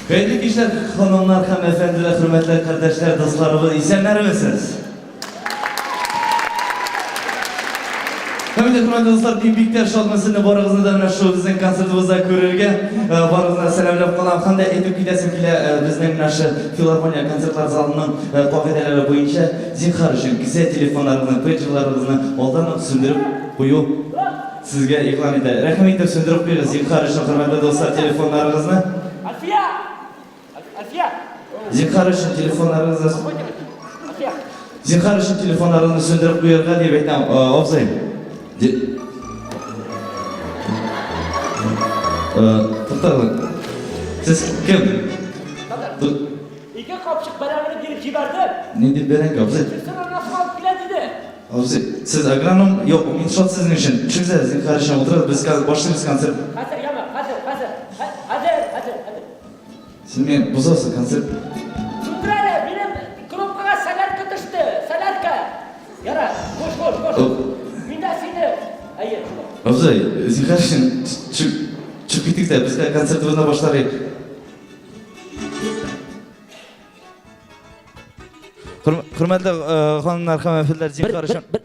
Kıymetli kişiler, hanımlar, hanımefendiler, hürmetli kardeşler, dostlarımız, isimler misiniz? Hürmetli dostlar, Büyükler Şalması'nı barağızını da şu bizden konsertimizde körürge. Barağızına selamlap kalan qanday etip gidesim kile bizden şu Filarmoniya konsertlar zalının kafideleri boyunca zinhar üçün güzel telefonlarını, pagerlarınızı oldan sündürüp koyu sizge iklan eder. Rahmet etip sündürüp koyuyoruz zinhar üçün hürmetli dostlar telefonlarınızı. Zinhar üçün telefonlarınızı söndürüp koyuyorlar diye bekledim. Obzayım. To'xtang. Siz kim? İki kapçık beraber girip jibardim. Ne deb berang, obzi? Sen nasıl alıp keladi? Obzi, siz agronom yo'q, inshot sizning uchun. Tushunsiz, sizning qarashim o'tirib, biz boshlaymiz konsert. Hazır yama, hazır. Siz men buzasiz konsert. Tutrale, benim knopkaga salatka tushdi. Salatka. Yara, boş. Minda seni. Hayır. Obzi, sizning qarashim chiqib ketdik-da, biz konsertimizni boshlaylik. Hurmatli xonimlar, hanımefendiler, sizning qarashim. Bir.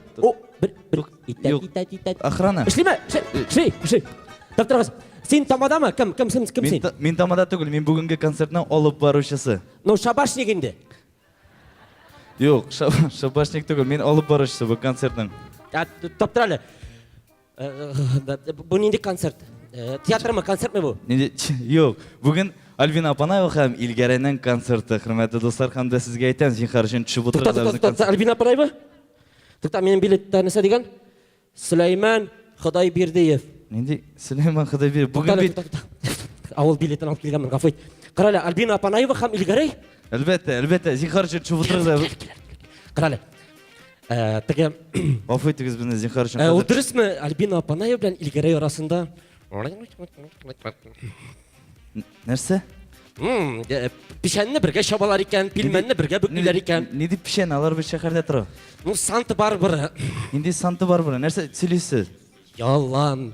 Охрана. İşleme. Şey. Doktor kız. Sen tamada mı? Kim sen? Men tamada tugul, men bugungi konsertning olib boruvchisi. No şabaşnik indi. Yo'q, shabashnik tugul, men olib boruvchisi bu konsertning. Ya doktor Ali. Bu neydi konsert? Tiyatro mu, konsert mi bu? Yo'q, bugun Albina Apanayeva ham ilgarining konserti. Hurmatli do'stlar, hamda sizga aytamiz, zinhar uchun tushib o'tirasiz. To'xta, Albina Apanayeva? To'xta, mening biletni nima degan? Süleyman Xudoyberdiyev. Endi Süleyman Xudoyberdiyev bugun avval biletini olib kelganman, g'afur et. Qarala, Albina Apanayeva ham ilgari? Albatta, zinhar uchun tushib o'tirasiz. Qarala. Taga G'afur etingiz bizni zinhar uchun. O'tirishmi Albina Apanayeva bilan ilgari orasida? Narsa? Pishanni birga shabalar ekan, pilmanni birga buklar ekan. Ne deb pishan, ular bir shaharda turadi. Bu santi bor biri. Endi santi bor biri. Narsa söyleysiz? Yollan,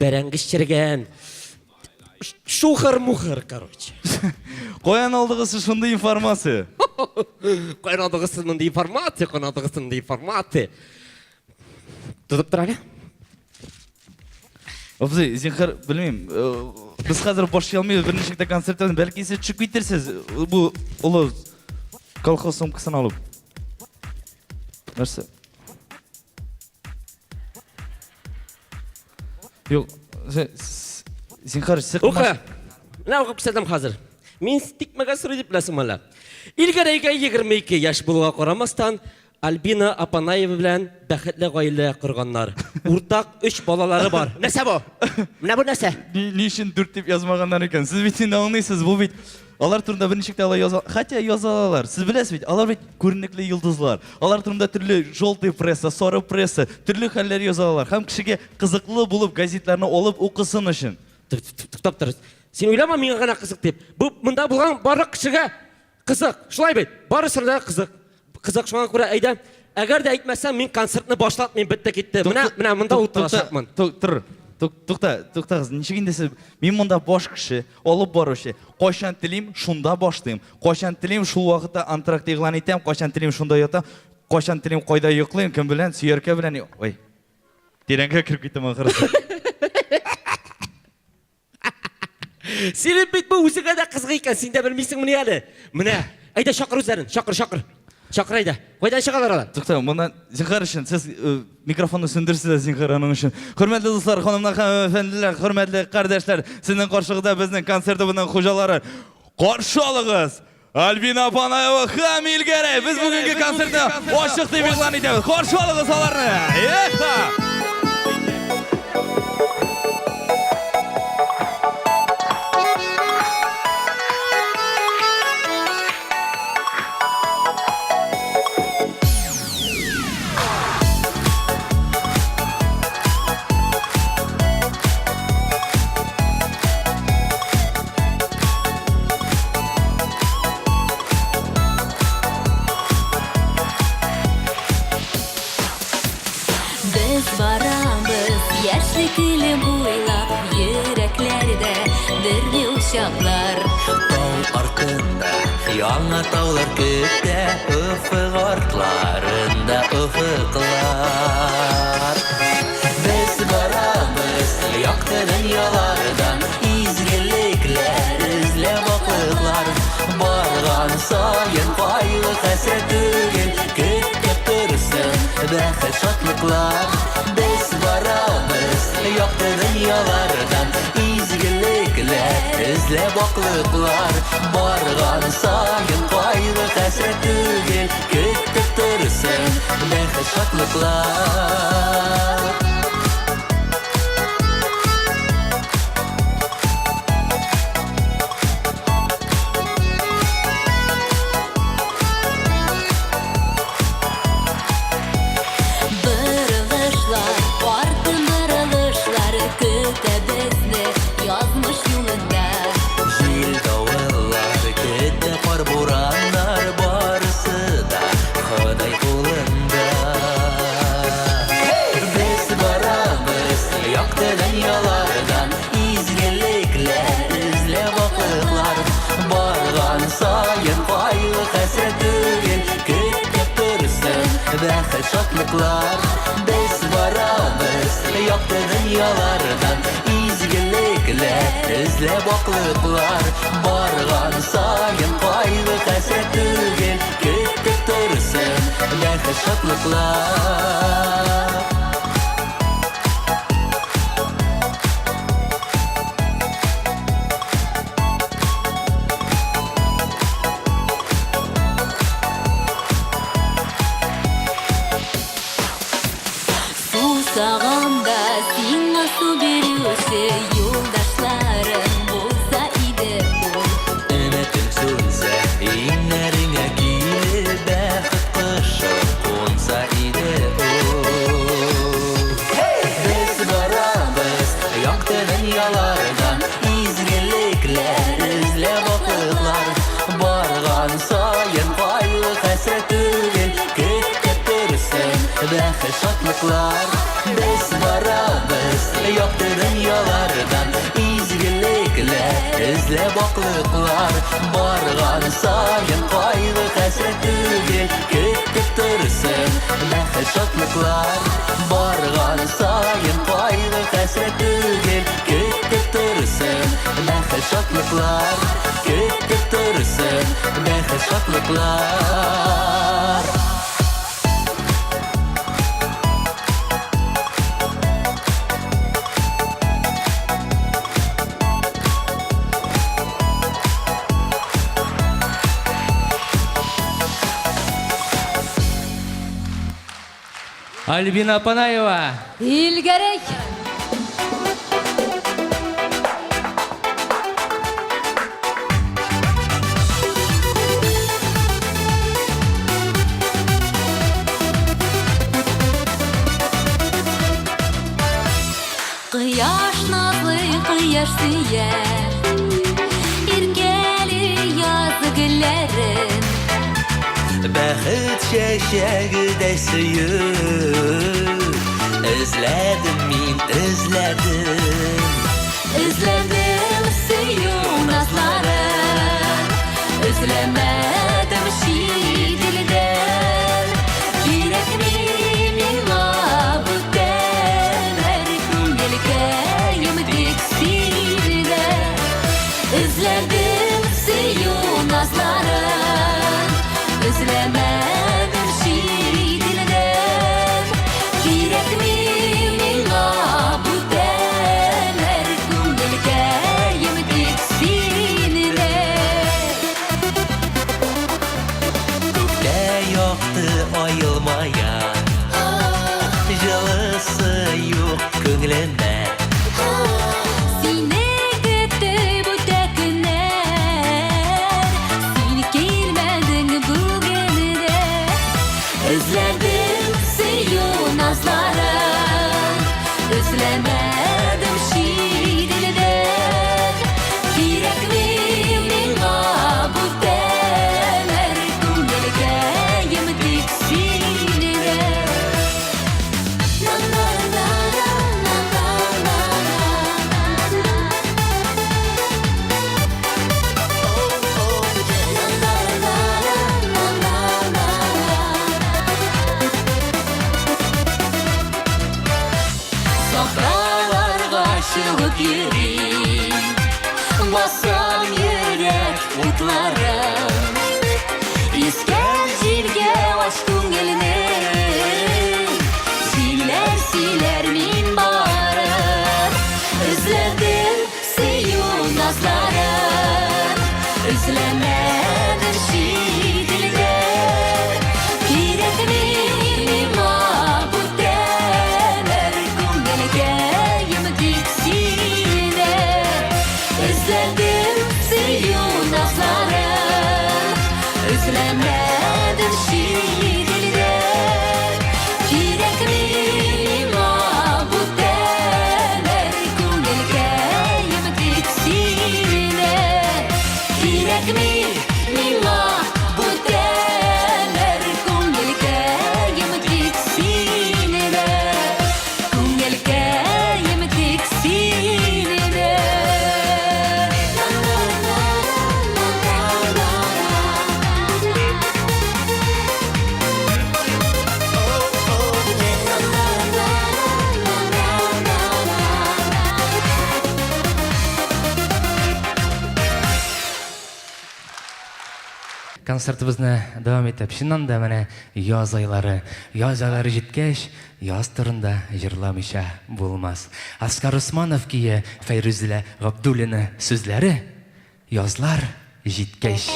berengiz chirgan. Şuhar, короче. Qo'yan oldig'isi shunday informatsiya. Qo'yan oldig'isi informatsiya. Tutib turadi. Obzi, zinhar bilmayman. Biz hozir boshqa olmaymiz, bir nechta konsertdan balki siz chiqib ketirsiz bu ulug' kolxoz sumkasini olib. Narsa? Yo'q, zinhar siz O'qi. Nima o'qib ko'rsatam hozir? Men stigmaga suri deb bilasizmi? Ilgariga 22 yosh bo'lgan qaramasdan Albina Apanayeva bilan baxtli oila qurganlar. O'rtaq 3 bolalari bor. Nasa bu? Mana bu nasa? Nishin 4 deb yozmaganlar ekan. Siz bitinda anlaysiz, bu bit. Ular turida bir nechta yoza, hatto yozalar. Siz bilasiz bit, ular bit ko'rinakli yulduzlar. Ular turida turli желтый pressa, sariq pressa, turli xillar yozalar. Ham kishiga qiziqli bo'lib gazetlarni olib o'qisin uchun. To'xtab. Sen o'ylama menga qana qiziq deb. Bu bunda bo'lgan barliq kishiga qiziq. Shulay bit. Barisida qiziq. Qiziq shunga ko'ra ayda. Agarda aytmasam men konsertni boshlatmay bitta ketdi. Mana bunda o'tirashapman. To'xta, nechigin desiz, men bunda bosh kishi, olib boruvchi. Qachon tilim shunda boshlayman. Qachon tilim shu vaqtda antrakt e'lon etam, qachon tilim shunda yotam, qachon tilim qo'yda yo'qlayman, kim bilan, suyarka bilan. Voy. Teranga kirib ketaman qarasa. Senin bit bu o'ziga da qiziq ekan, sen de bilmaysizmi hali? Mana, ayda chaqir o'zlarini, chaqir. Chaqir ayda. Qo'ydan chiqaverlar. To'xta, bundan zinhar uchun siz mikrofonni söndürsiz zinhar aning uchun. Hurmatli do'stlar, xonimlar, hanımefendiler, hurmatli qardoshlar, sizning qarshilig'ida bizning konserti bilan xo'jalari qarshi oling'iz. Albina Apanayeva ham ilgari biz bugungi konsertni ochiq deb e'lon etamiz. Qarshi oling'iz ularni. Biz var çaklar. Dağ артында яңа таулар көтә, ufuk artlarında ufuklar. Biz baramız yaktı dünyalardan, izgirlikler izlep aklıklar. Bargan sayın kaygı hasret tügün, kütüp dursun bәхет şatlıklar. Biz baramız yaktı dünyalardan, izgirlikler izlep aklıklar. Bargan sayın kaygı hasret tügün, kütüp dursun bәхет şatlıklar. Bırılışlar, артын bırılışlar, küte bizni yazmış yolunda. Jil davullar, kütü kar buranlar, barısı da Xuday kulunda. Biz baramız yaktı dünyalardan, izgirlikler izlep aklıklar. Bargan sayın kaygı hasret tügün, kütüp dursun bәхет şatlıklar. Biz baramız yaktı dünyalardan, izgirlikler izlep aklıklar. Bargan sayın kaygı hasret tügün, kütüp dursun bәхет şatlıklar. Susağanda sina su berüsü, yoldaşların bulsa idi ol. Ümitin sönse, inlerine giyip bәхет kışı konsa idi o. Biz baramız yaktı dünyalardan, izgirlikler izlep aklıklar. Bargan sayın kaygı hasret tügün, kütüp dursun bәхет şatlıklar. Biz baramız yaktı dünyalardan, izgirlikler izlep aklıklar. Bargan sayın kaygı hasret tügün, kütüp dursun bәхет şatlıklar. Bargan sayın kaygı hasret tügün, kütüp dursun bәхет şatlıklar. Kütüp dursun bәхет şatlıklar. Альбина Панаева. İlgerek. Kıyaş nazlı kıyaş siyer, İrgeli yazı güllerin. Bәхет шәшәгедә сөйür, özledim min özledim. Özledim süyü nazların, özlemedim şiirden. Yürekmi mina bu her gönülkeyim diksirde. Özledim süyü nazların, özlemedim şiirden. Yürekmi mina bu her gönülkeyim diksirde. Күктә яктı ayılmayan, Жылысы юк күңелемә. Seni gitti bu tekner, seni yüreğim Basar yürek utlarım İsker jirge aşkın eline Siler siler min barım Özledim seyu nazlarım Özlemedim şidilde Kirekli mabut demer Kungelgeyim diksine Özledim seyu nazlarım Özlemedim şidilde Kirekli mabut demer Kungelgeyim diksine Kirekli mabut demer Kungelgeyim diksine Kungelgeyim diksine Концертыбызны давам итеп, чыннан да менә яз айлары җиткәч, яз турында җырламыйча булмас. Аскар Усманов кие Фәйрүзә Габдуллина сүзләре язлар җиткәч.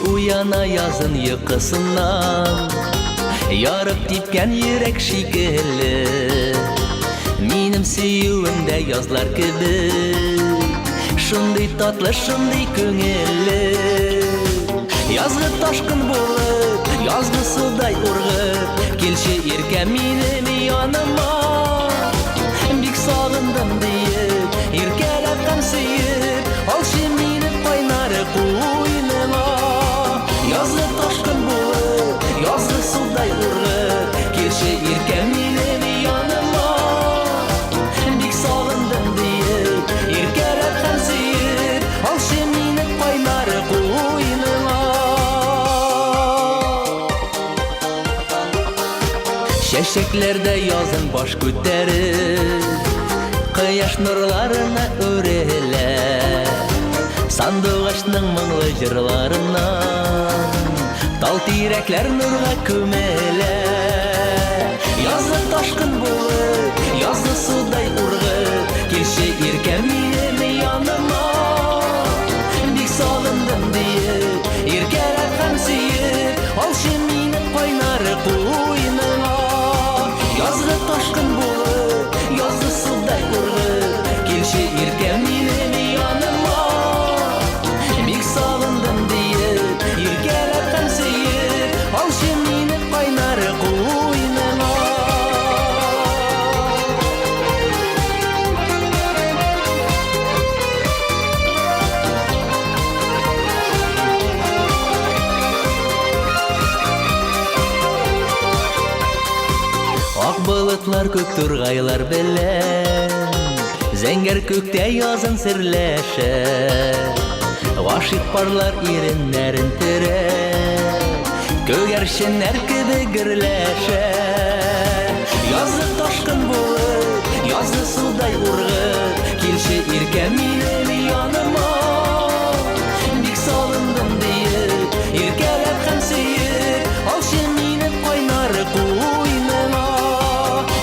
Уяна язын йокысыннан Ярып типкән йөрәк шикелле Минем сөюемдә язлар кебек Шундый татлы, шундый күңелле Язгы ташкын булып, язгы судай ургып Килче иркә минем яныма Бик сагындым диеп, иркәләп һәм сөеп Алчы мине кайнары куйныма Yazgı taşkın bulur, yazgı suday urur Kelşe irke minemi yanıma Bik sağındım deyip, irkelep hem seyir Alşı mini kaynarı koynuma Şeşeklerde yazın baş göterir Kıyaş nurlarına öreler Sandığaçның мұңлы жырларынан Тал тирәкләр нурга күмелә Язгы ташкын булып, язгы судай ургып Килче иркә минем яныма Бик сагындым диеп, иркәләп һәм сөеп Алчы мине кайнары куйныма Язгы ташкын булып, язгы судай ургып Килче иркә минем яныма Бик сагындым диеп, иркәләп һәм сөеп Алчы мине кайнары куйныма Ак болытлар күк тургайлар белән Зәңгәр күктә язын серләшә Гашык парлар иреннәрен терәп Көгәрченнәр кебек гөрләшә Язгы ташкын булып, язгы судай ургып Килче иркә минем яныма Бик сагындым диеп, иркәләп һәм сөеп Алчы мине кайнары куйныма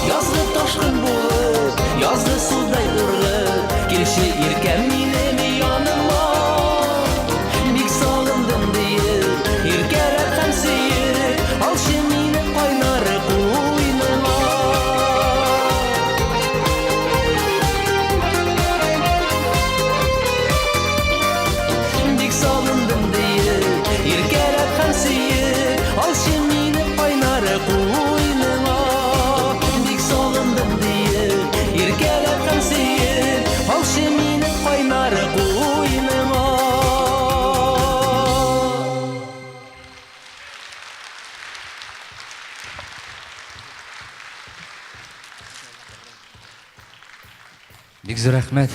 Язгы ташкын булып, язгы судай ургып Килче иркә минем яныма Бик сагындым диеп, иркәләп һәм сөеп Алчы мине кайнары куйныма Бик сагындым диеп, иркәләп һәм сөеп Алчы мине кайнары куйныма Бик сагындым диеп, зур рәхмәт.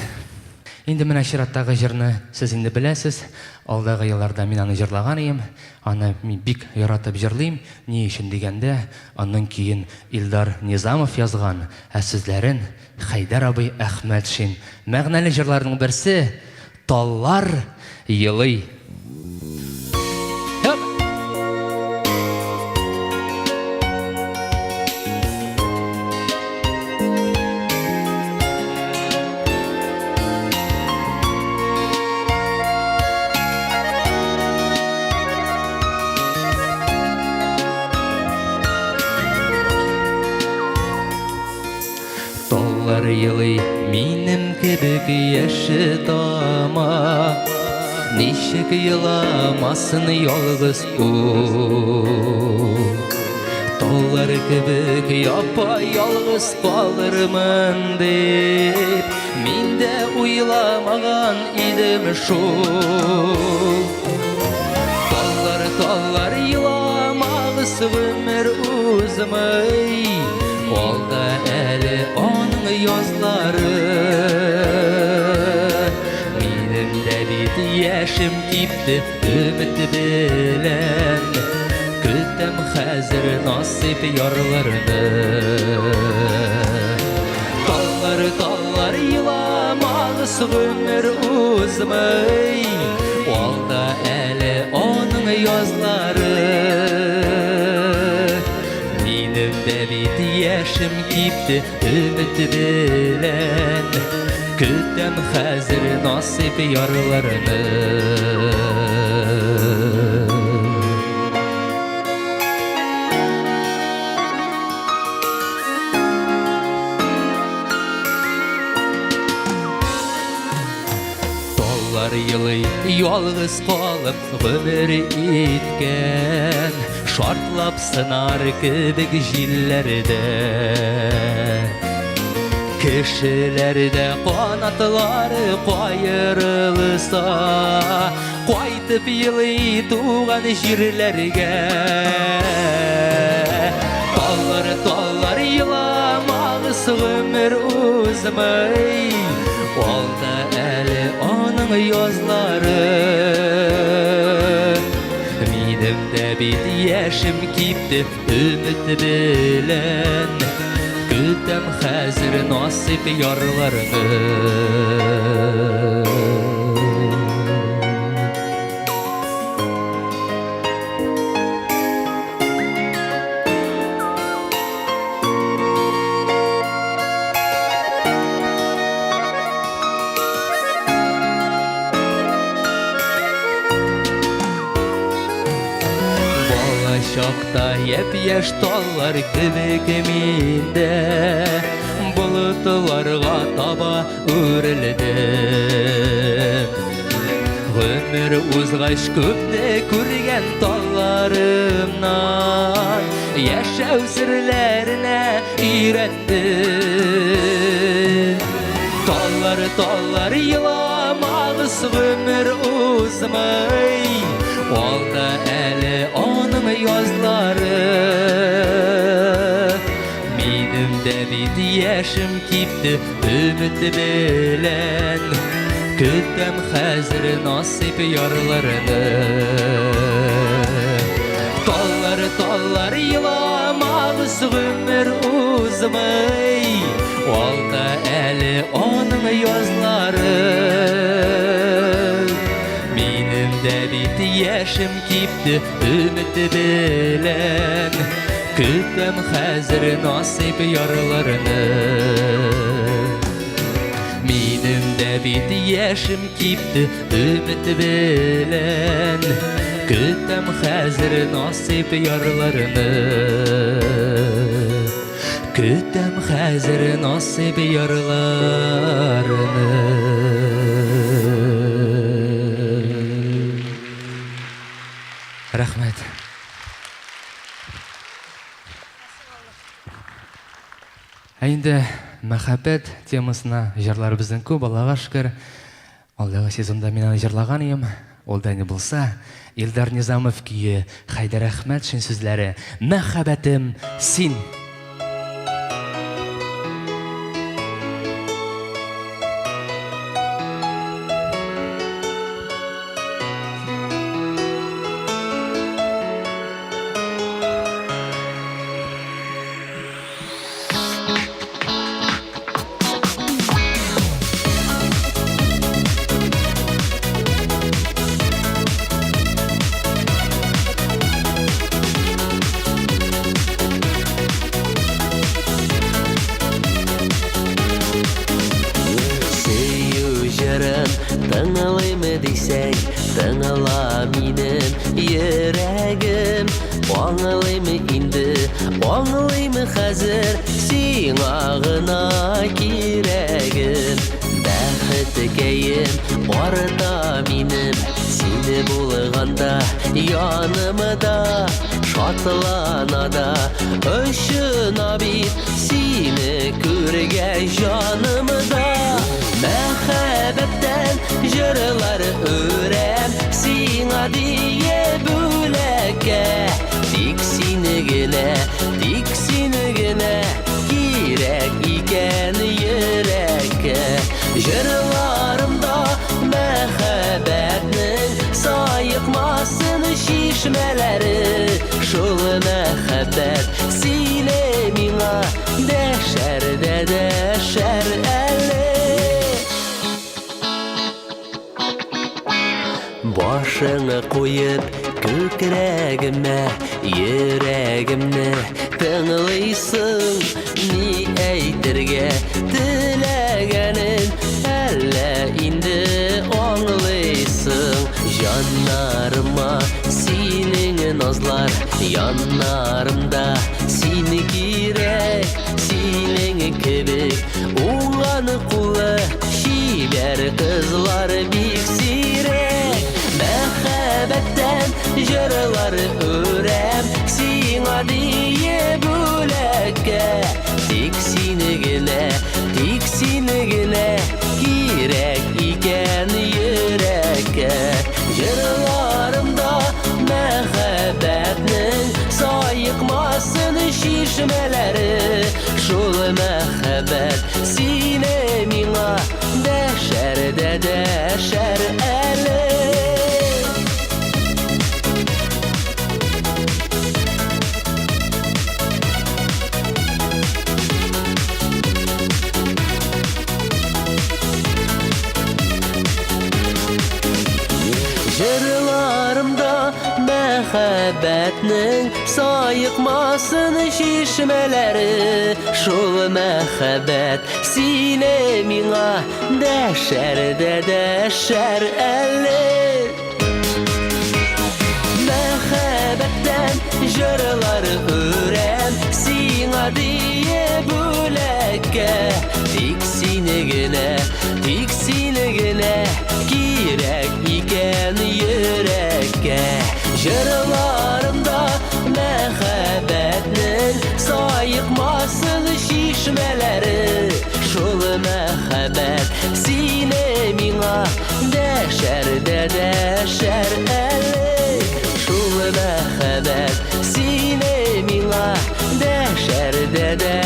Инде менә чираттагы җырны сез инде беләсез. Алдагы елларда мин аны җырлаган идем. Аны мин бик яратып җырлыйм. Ни өчен дигәндә, аннан кийин Илдар Низамов язган, ә сүзләрен Хайдар абый Әхмәтшин. Мәгънәле җырларның берсе Таллар елый. Таллар елый минем кебек яши тама, ничек еламасын ялгыз Таллар кебек япа-ялгыз калырмын дип, мин дә уйламаган идем шул. Таллар еламагыз гомер узмый, алда әле аның язлары. Минем дә бит яшем кипте өмет белән, көтәм хәзер насип ярларны. Таллар еламагыз гомер узмый, алда әле аның язлары. Минем дә бит яшем кипте өмет белән, көтәм хәзер насип ярларны. Таллар елый ялгыз калып гомер иткән, шартлап сынар кебек җилләрдә. Кешеләрдә канатлары кайрылса, кайтып елый туган җирләргә. Таллар еламагыз гомер узмый, алда әле аның язлары. Минем дә бит яшем кипте өмет белән, көтәм хәзер насип ярларны. Чакта яп-яш таллар кебек миндә, болытларга таба үрелдем. Гомер узгач күпне күргән талларымнан, яшәү серләренә өйрәндем. Таллар еламагыз гомер узмый, алда әле аның язлары. Минем дә бит яшем кипте өмет белән, көтәм хәзер насип ярларны. Таллар еламагыз гомер узмый, алда әле аның язлары. Минем дә бит яшем кипте өмет белән, көтәм хәзер насип ярларны. Минем дә бит яшем кипте өмет белән, көтәм хәзер насип ярларны. Көтәм хәзер насип ярларны. Рәхмәт. Инде мәхәббәт темасына җырлар безнең күп, Аллага шөкер. Алдагы сезонда мин аны җырлаган идем. Ул да не булса, Илдар Низамов көе, Хайдар Әхмәтшин сүзләре, мәхәббәтем син. Тыңлаймы дисәң, тыңла минем йөрәгем. Аңлаймы инде, аңлаймы хәзер, сиңа гына кирәгем. Бәхеткәем арда минем, сине булганда янымда, шатлана да очына бит, сине күргән җанымда. Мәхәббәттән җырлар өрәм, сиңа дие бүләккә. Тик сине генә кирәк икән йөрәккә. Җырларымда мәхәббәтнең саекмасын шишмәләре. Шул мәхәббәт сине миңа дәшәр әле. Башыңа куеп күкрәгемә, йөрәгемне тыңлыйсың, ни әйтергә теләгәнен әллә инде аңлыйсың. Җаннарыма синең назлар, яннарымда син кирәк, синең кебек уңган кулы чибәр кызлар бик сирәк. Мәхәббәттән җырлар өрәм, сиңа дие бүләккә. Тик сине генә кирәк икән йөрәккә. Җырларымда мәхәббәтнең саекмасын шишмәләре. Шул мәхәббәт сине миңа дәшәр әле. Җырларымда мәхәббәтнең саекмасын шишмәләре. Шул мәхәббәт сине миңа дәшәр әле. Мәхәббәттән җырлар өрәм, сиңа дие бүләккә. Тик сине генә кирәк икән йөрәккә. Җырларымда мәхәббәтнең саекмасын шишмәләре. Шул мәхәббәт сине миңа дәшәр әле. Шул мәхәббәт сине миңа дәшәр әле.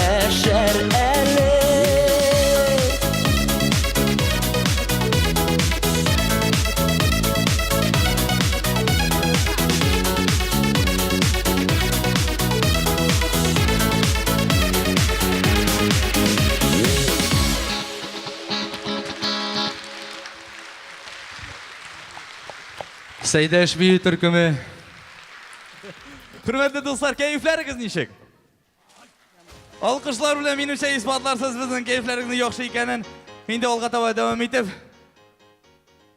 Сәйдәш бию төркеме. Хөрмәтле дуслар, кәефләрегез ничек? Алкышлар белән минемчә исбатларсыз безнең кәефләрегезнең яхшы икәнен. Инде алга таба дәвам итеп.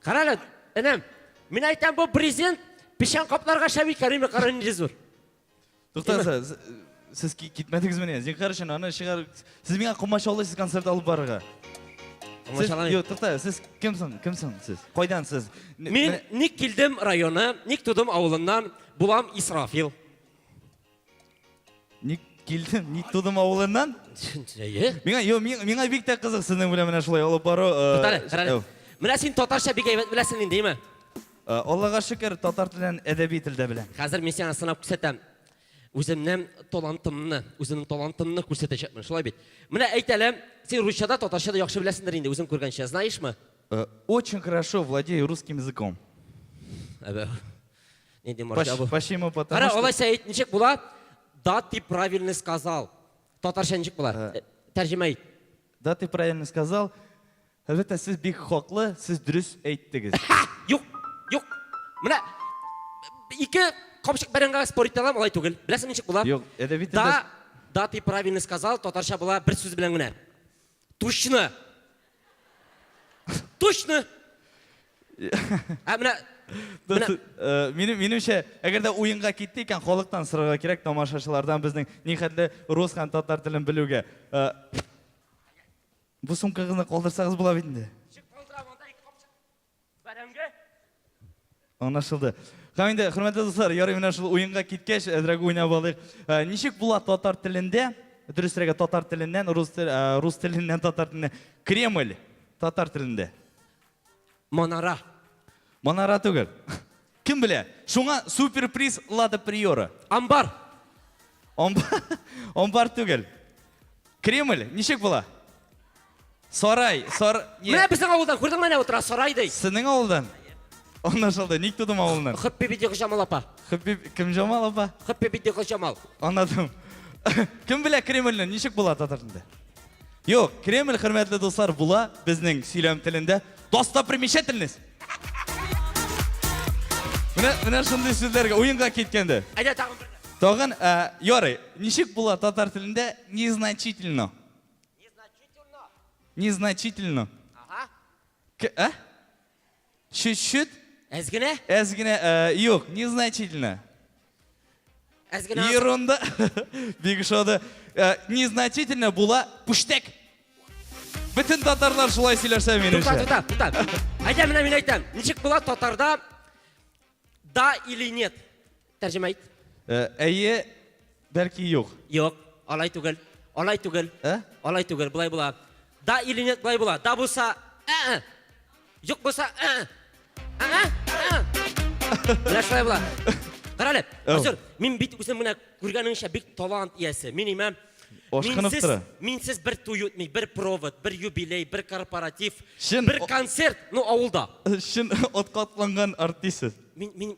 Карале, энем, мин әйтәм, бу президент пишан капларга Шәбик Кәримов карарын җизур. Туктагыз, сез китмәдегезме ни? Зинһар өчен аны чыгар. Сез миңа комачаулайсыз концерт алып барырга. Юк, туктагыз, сез кимсең сез? Кайдан сез? Мин ник килдем районы, ник тудым авылыннан, булам Исрафил. Ник килдем, ник тудым авылыннан? Миңа бик тә кызык сезнең белән менә шулай алып бару. Карале. Менә син татарча бик әйбәт беләсең индеме? Аллага шөкер, татар телен, әдәби телдә беләм. Хәзер мин сиңа сынап күрсәтәм. Үземнең талантымны күрсәтәчәкмен, шулай бит. Менә әйтәләм, син русчада, татарчада яхшы беләсеңдер инде, үзең күргәнчә, знаешмы? Очень хорошо владею русским языком. Почему? Потому Кара, что... алайса әйт, ничек була? Да, ты правильно сказал. Татарча ничек була? Тәрҗемә ит. Да, ты правильно сказал. Әлбәттә, сез бик хаклы, сез дөрес әйттегез. Юк. Менә ике камчык бәрәнгә спор итәләм, алай түгел. Беләсең ничек була? Юк, әдәби телдә... Да, ты правильно сказал, татарча була бер сүз белән генә. Точно. Меніңше, әгерде ойынға кетті екен, халықтан сұрауға керек, тамашашылардан біздің нехәтлі рус һәм татар тілін білуге. Бұл сумкаңызды қолдырсаңыз бола бетінде. Анашылды. Қаминде, құрметті достар, яры мен ашыл ойынға кеткеш, әдірәгі ойнап алдық. Нешік бұла татар тілінде, дұрысыреге татар тілінен, рус тілінен татар тіліне, Кремль татар тілінде. Манара. Манара түгіл. Кім біле? Шуңа суперприз лады приоры. Амбар. Амбар түгіл. Кремль, нешік бұла? Сарай. Міне біздің ауылдан, көрдің мәне отыра, сарайдай. Сінің ауылдан? Анашылды, нек тұдым ауылынан? Хыппебедегі Жамал апа. Кім Жамал апа? Хыппебедегі Жамал. Анадым. Кім біле Кремльні, нешік бұла татарында? Йоқ, Кремль, құрметлі достар, бұла біздің сөйлем тілінде достопримечательность. Міне шынды сөздерге ойынға кеткенді. Айда тағын бір. Тоғын, Йоры, нешік бұла татар тілінде незначительно? Незначительно. Ага. Чуть-чуть? Әзгіне? Әзгіне, йоқ, незначительно. Әзгіне. Ерунда. Бегішоды. Незначительно бұла пүштек. Бүтін татарлар шулай сөйлерсе меніңше. Тута. Айда міне мен айтам. Нешік бұла татарда да или нет? Тәржім айт. Әйе, бәлки йоқ. Йоқ, алай түгіл. Алай түгіл. Бұлай бұла. Да или нет бұлай бұла. Да бұлса, жоқ бұлса, Міне шылай бұла. Қаралы, Азыр, мен бейт өзім мұна көргеніңше бек талант иесі. Мен емем, менсіз бір той өтмей, бір провод, бір юбилей, бір корпоратив, бір концерт, ауылда. Шын отқатланған артисіз. Мен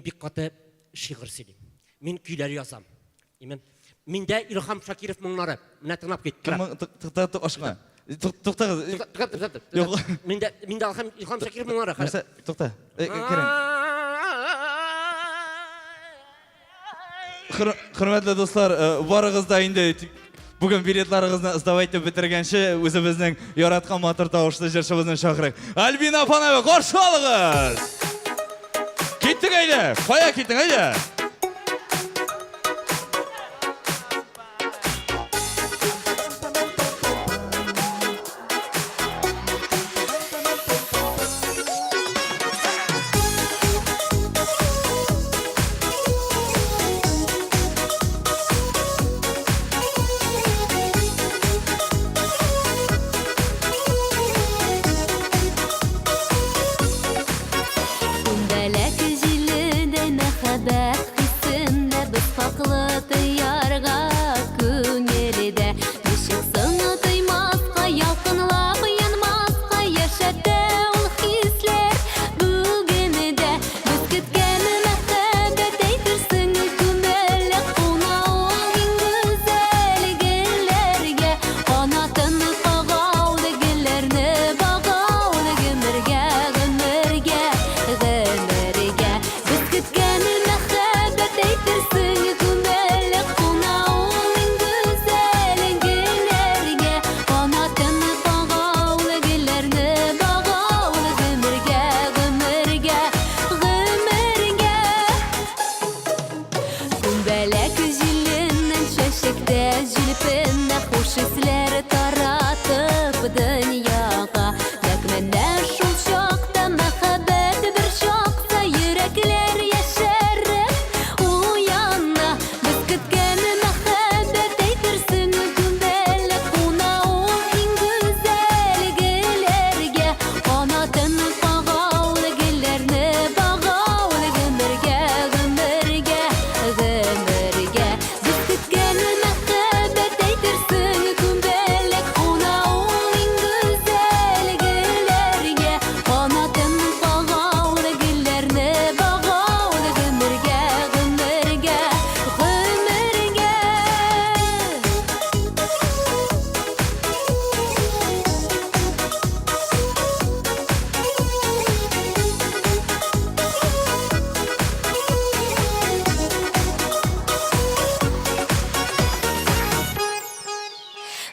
бек қаты шиғыр селейм. Мен күйлер язам. Менде Илхам Шакиров мұңлары. Міне тыңлап кет. Тұқтағыз, ашқа. Тұқтағыз. Менде Илхам Шакиров мұңлары. Тұқта. Керем. Құрметлі достар, барығызда енді бүгін билетларыңызды іздавайды бітіргенше өзіміздің яратқан матыр тауышты жершіміздің шақырық. Альбина Панова, қоршы алыңыз! Кеттің әйді, қоя кеттің әйді!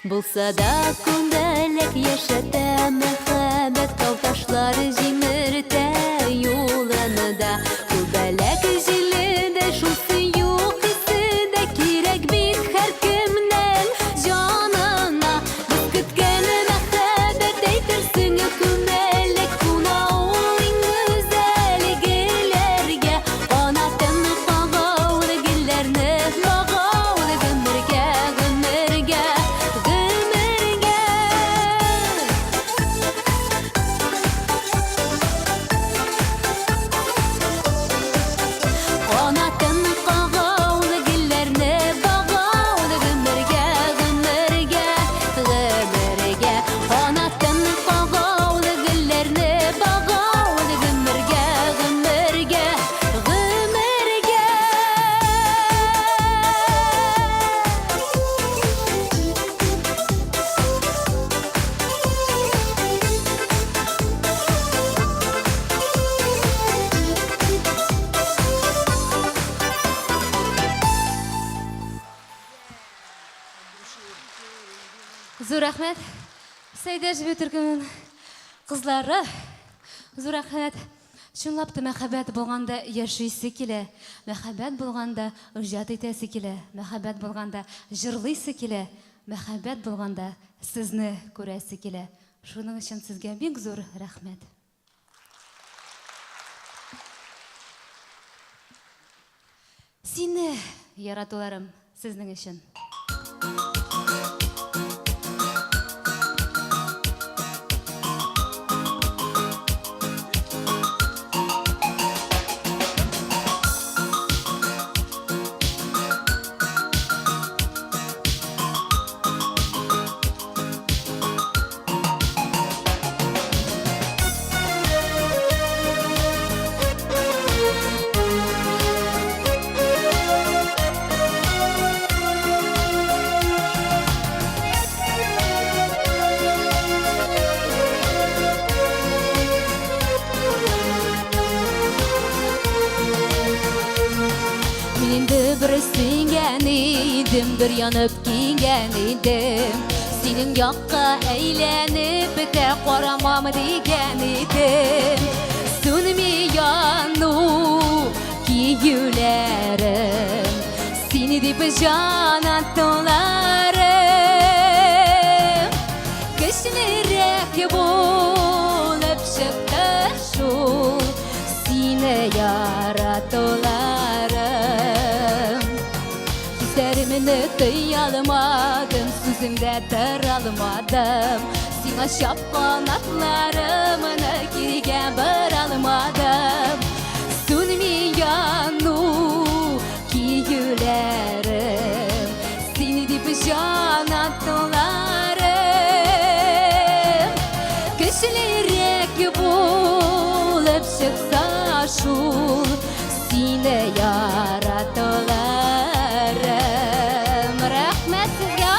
Булса да күндәлек яшәтә мәхәббәт мәхәббәт тау ташлары җимертә юлын да. Күбәләк җиле дә шул сөю хисе дә кирәк бит һәркемнең җанына. Без көткән мәхәббәт әйтерсең күмәлек куна ул иң гүзәл гөлләргә. Канатын кагау гөлләрне багау гомергә, гомергә, гомергә. Канатын кагау гөлләрне багау гомергә, гомергә, гомергә. Канатын кагау гөлләрне багау гомергә, гомергә, гомергә. Зур рәхмәт. Сәйдә Җебе төркеменең кызлары. Зур рәхмәт. Чынлап та мәхәббәт булганда яшисе килә. Мәхәббәт булганда иҗат итәсе килә. Мәхәббәт булганда җырлыйсы килә. Мәхәббәт булганда сезне күрәсе килә. Шуның өчен сезгә бик зур рәхмәт. Сине яратуларым сезнең өчен. Мин инде бер сөйгән идем, бер янып киңгән идем. Синең якка әйләнеп бетә карамам дигән идем. Сүнми яну киюләрем, сине дип җан атуларым. Көчлерәк булып чыкты шул сине яратуларым. Хисләремне тыя алмадым, сүземдә тора алмадым. Сиңа чапкан атларымны кирегә бара алмадым. Сүнми яну киюләрем, сине дип җан атуларым. Көчлерәк булып чыкса шул сине яратуларым. Рәхмәт сезгә.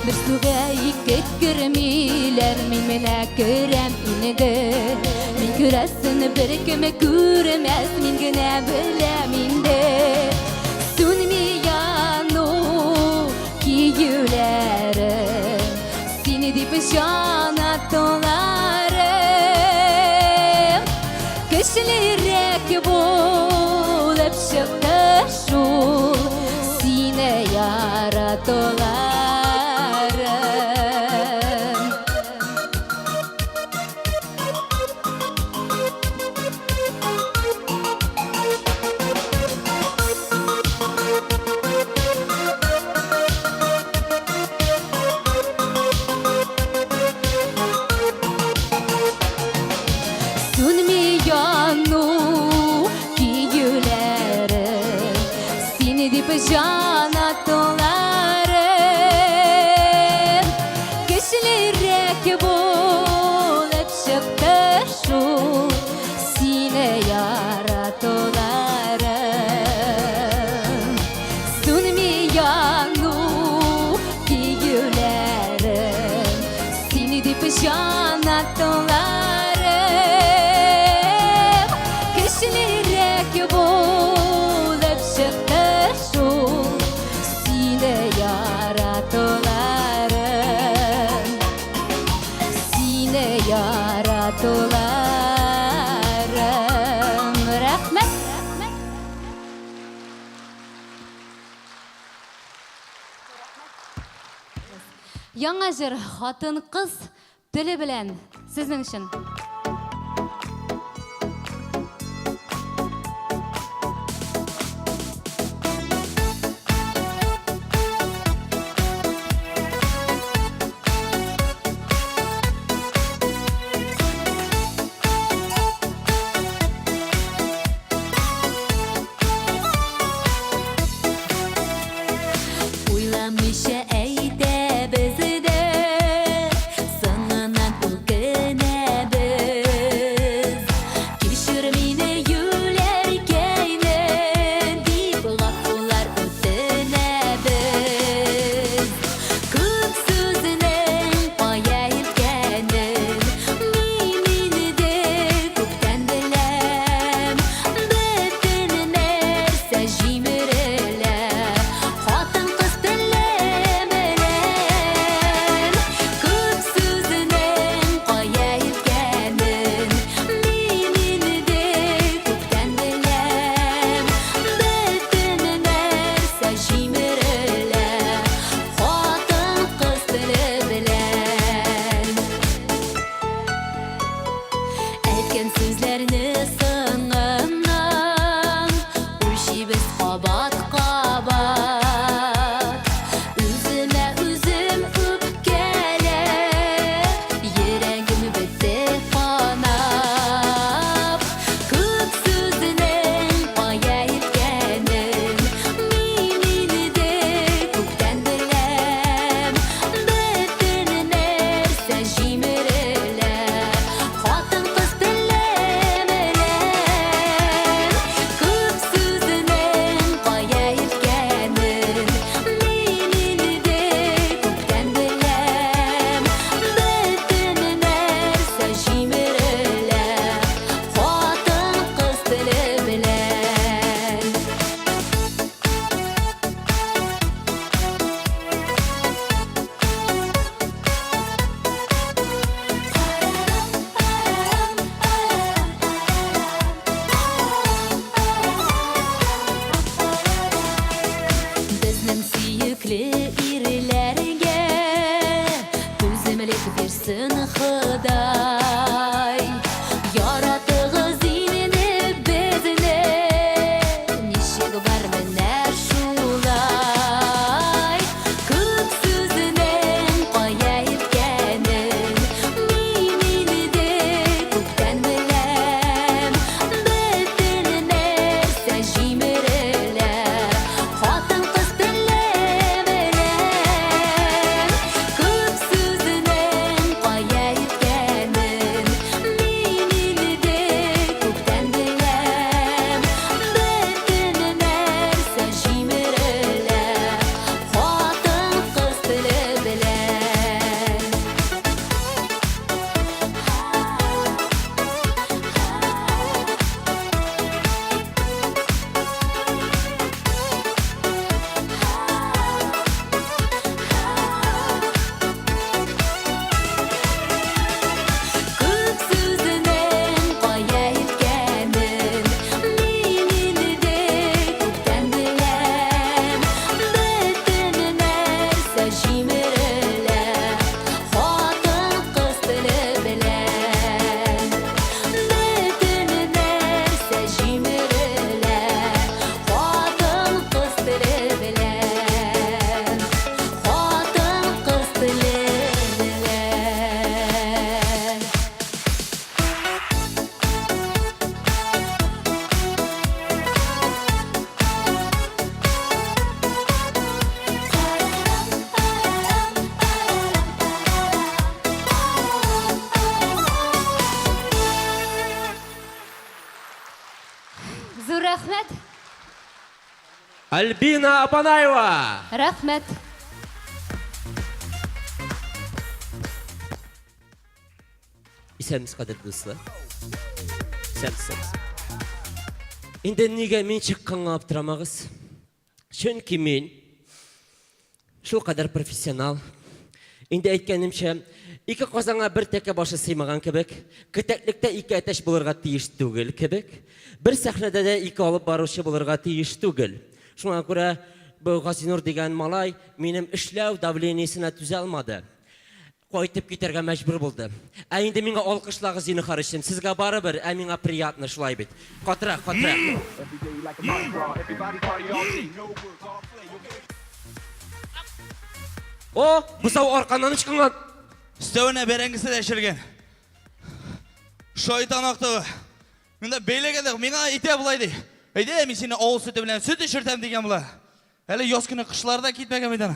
Бер суга ике кермиләр, мин менә керәм инде. Мин күрәсен бер кем күрмәс, мин генә беләм инде. Сүнми яну киюләрем, сине дип җан атуларым. Көчлерәк булып чыкты шул сине яратуларым. Сүнми яну киюләрем, сине дип җан атуларым. Көчлерәк булып чыкты шул сине яратуларым. Сүнми яну киюләрем, сине дип җан атуларым. Көчлерәк булып Яңа җыр хатын кыз теле белән сезнең өчен. Уйламыйча әйтә бездә, соңыннан үкенәбез. Кичер мине юләркәйне, дип гафулар үтенәбез. Күп сүзнең кая илткәнен, мин инде күптән беләм. Бөтен нәрсә җимерелә, хатын кыз теле белән. Күп сүзнең кая илткәнен, мин инде күптән беләм. Бөтен нәрсә җимерелә, хатын кыз теле белән. Әйткән сүзләрне соңыннан үлчибез кабат-кабат. Үземә үзем үпкәләп, йөрәгем бетте канап. Күп сүзнең кая илткәнен, мин инде күптән беләм. Бөтен нәрсә җимерелә, хатын кыз теле белән. Күп сүзнең кая илткәнен, мин инде күптән беләм. Бөтен нәрсә җимерелә, хатын кыз теле белән. Безнең сөекле ирләргә түземлек бирсен Ходай. Яратыгыз инде безне, ничек бар менә шулай. Күп сүзнең кая илткәнен, мин инде күптән беләм. Бөтен нәрсә җимерелә, хатын кыз теле белән. Күп сүзнең кая илткәнен, мин инде күптән беләм. Бөтен нәрсә җимерелә, хатын кыз теле белән. Күп сүзнең кая илткәнен, мин инде күптән беләм. Бөтен нәрсә җимерелә, хатын кыз теле белән. Бөтен нәрсә җимерелә, хатын кыз теле белән. Хатын кыз теле белән. Зур рәхмәт. Альбина Апанаева. Рәхмәт. Исәнмез, кадерле дуслар. Исәнмез. Инде нигә мин чыкканга аптырамагыз? Чөнки мин шул кадәр профессионал. Инде әйткәнемчә, ике казанга бер тәкә башы сыймаган кебек, кетәклектә ике әтәч булырга тиеш түгел кебек, бер сәхнәдә дә ике алып баручы булырга тиеш түгел. Шуңа күрә bu Газинур деген малай минем эшләү давлениесенә түзә алмады. Кайтып китәргә мәҗбүр булды. Ә инде миңа алкышлагыз Зинһар өчен. Сезгә барыбер, ә миңа приятно шулай бит. Катырак. О, бусау арканнан чыккан. Üstevine berengisi de şirgen. Şaytan aktığı. Mında beyle geldik, mina ite bulaydı. Eyde mi seni oğul sütü bilen süt içirtem degen bula. Hele yoz günü kışlarda gitmegen meydana.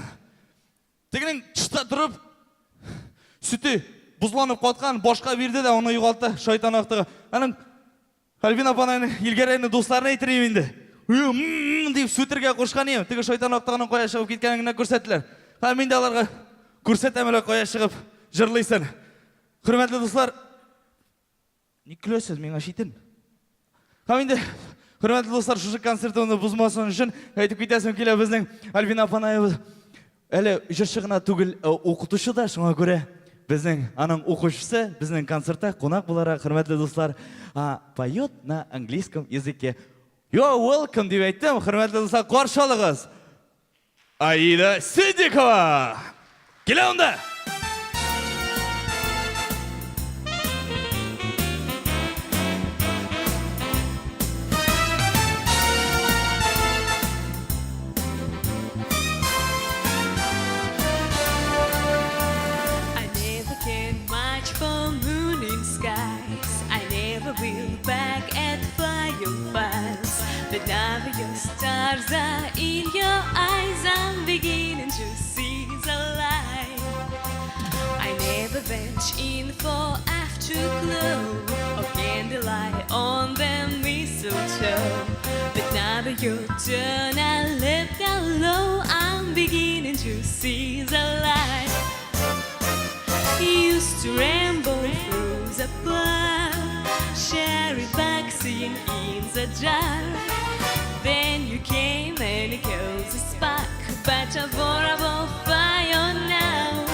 Deginin çıta durup sütü buzlanıp katkan boşka birdi de onu yugalttı şaytan aktığı. Hanım Alvin apanayını, ilgerayını dostlarına itireyim indi. Deyip sütürge koşkan iyim. Tegi şaytan aktığının koya шығып кеткенine көрсетtiler. Ha мен de alarga көрсетемелі koya шығып жырлайсың. Hürmetli dostlar, ne gülüyorsunuz мен ашитын? Ha мен de hürmetli dostlar, şu konsertimді бұзмасын үшін айтып кетесім келе біздің Alvin апанайыбыз әлі жыршығына түгіл оқытушы да, шуңа көре біздің аның оқушысы біздің концертта қонақ болара. Hürmetli dostlar, поет на английском языке. You're welcome деп айттым. Hürmetli dostlar, қаршы алыңыз. Аида Сидикова. Келе онда. I never cared much for moon in skies. I never will back at fireflies. But now your stars are in your eyes. I'm beginning to see the light. I never venture in for afterglow or candlelight on the mistletoe. But now your turn, I left down low. I'm beginning to see the light. Used to ramble through the cloud, cherry vaccine in the jar. Then you came and it goes a spark, but a vulnerable fire now.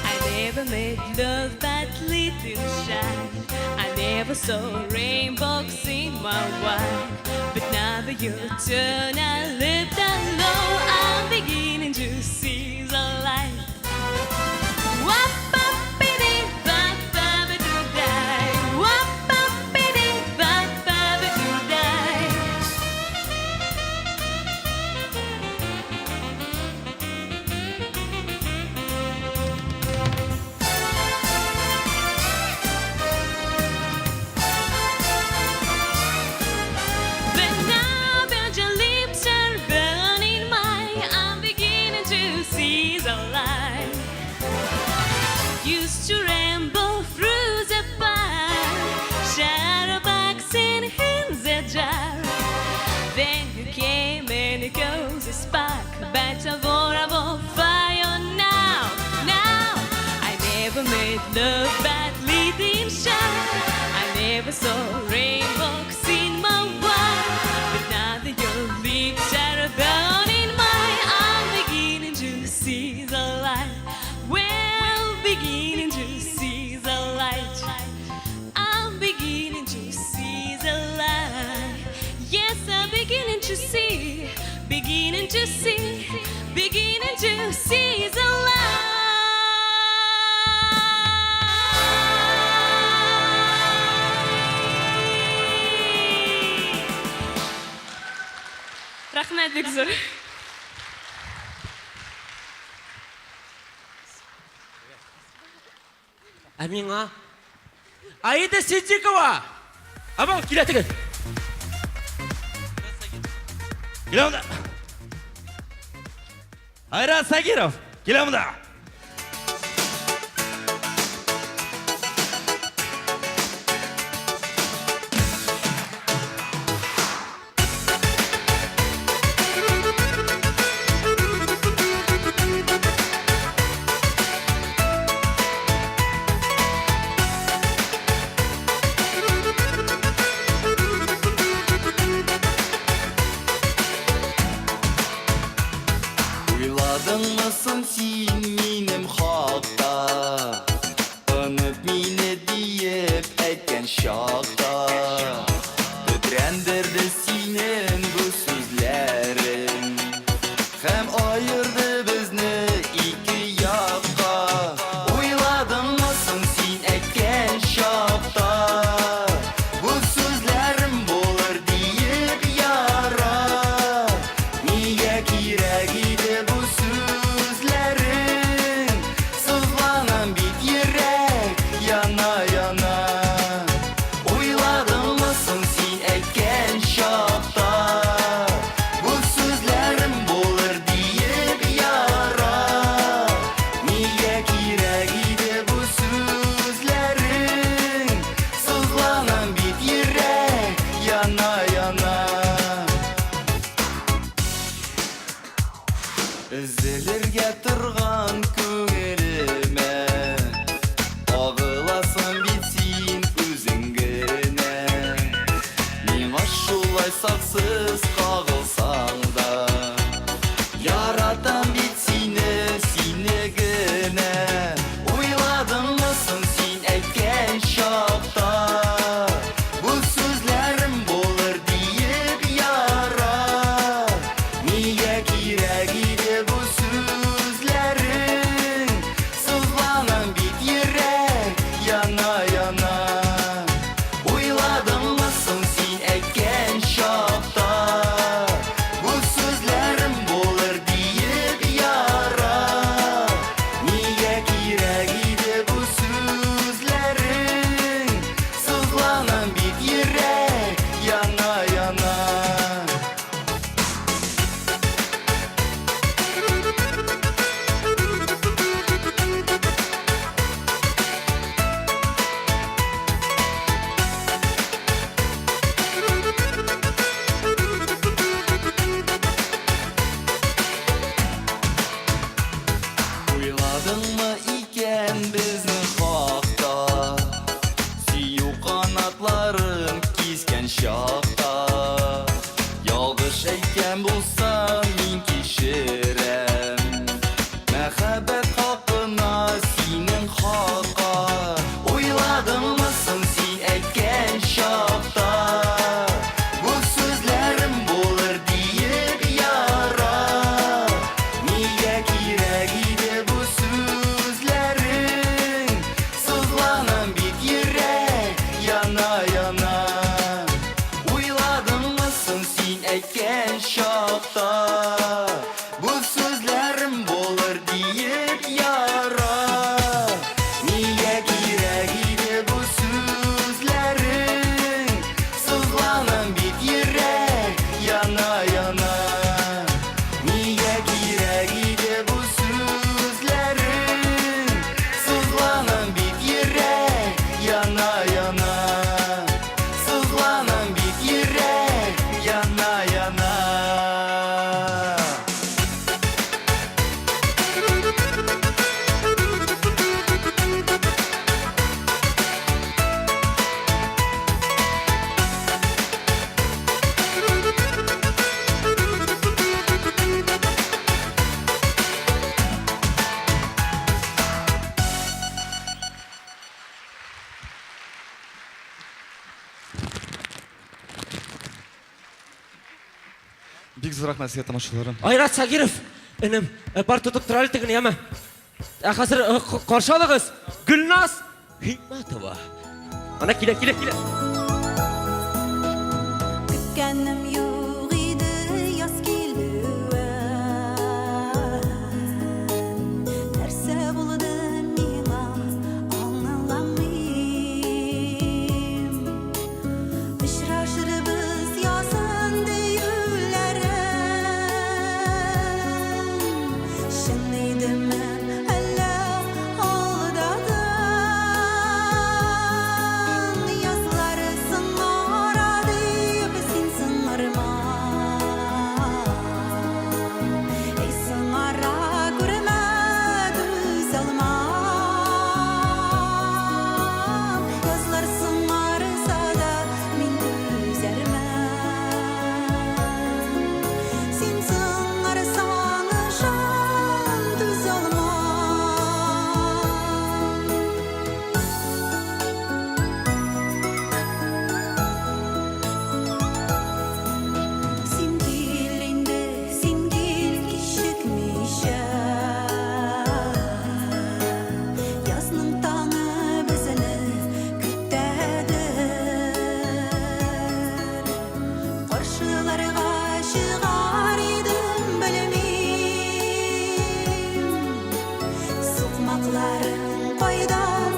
I never made love that lit in shine. I never saw rainbows in my wine. But now that your turn, I live down low. I'm beginning to see the light. Used to ramble through the fire, shadowbox in the jar. Then you came and it goes a spark, but a vulnerable fire now. I never made love but lit in shine. I never saw rainbows in my wine. But now that your lips are burning mine, I'm beginning to see the light. Beginning to see the light. I'm beginning to see the light. Yes, I'm beginning to see, beginning to see, beginning to see the light. Rahmet Bigzor. Аминга. Аида Сидикова. Абang килә тегел. Келе онда. Айрат Сагиров. Келе онда. Oyladыңмысың сен минем хакта, Unut meni deyip aytgan şakta. Titrendирdi senin bu sözlerin, Üzülürge turgan köңеліме Ағыласын бетсин өзіңгіне Миңа шулай сақсыз қағылсаң да Яратам бет сені, сені гіне Ойладың мысың сен әйткен шақта Бұл сөзлерім болыр дейіп яра Неге керек еді бұл сөзлерің Сызланың бет ерек яна Ойладың мысың сен әйткен шақта Бұл сөзлерім болыр дейіп яра Неге керек еді бұл сөзлерің Сызланың бет ерек яна Ойладыңмы икен біздің хақта Сүйу қанатларын кескен шақта Ялғыш әйткен болсам мен кешірем Мәхәббәт хақына сенің хаққа Ойладыңмысың сен әйткен шақта Бұл сөзлерім болыр дейіп яра Неге керек еді бұл сөзлерің Сызланым бет ерек яна Ойладыңмысың сен әйткен шақта Бұл сөзлерім болыр дейіп яра Неге керек еді бұл сөзлерің Сызланым бет ерек яна Неге керек еді бұл сөзлерің Сызланым бет ерек яна Сызланым бет ерек яна Бик зур рахмәт сезгә тамашачыларым. Айрат Сагиров, інім, бар тұтып тұралы тігін еме. Қазір қаршы алыңыз, Гүлназ Хикматова. Ана келе. Күткәнем юк иде яз килүен Нәрсә булды миңа аңламыйм Очрашырбыз язын диюләрем Чын идеме әллә алдадың Язлары сыңарады син сыңарма Эй сыңара күрмә күз алмам Язлар сыңарса да мин түзәрмәм Син сыңарсаң жан түз алмам Син кил инде, син кил кичекмичә Язның таңы безне көтәдер Каршыларга чыгар идем белмим Сукмакларың кайдан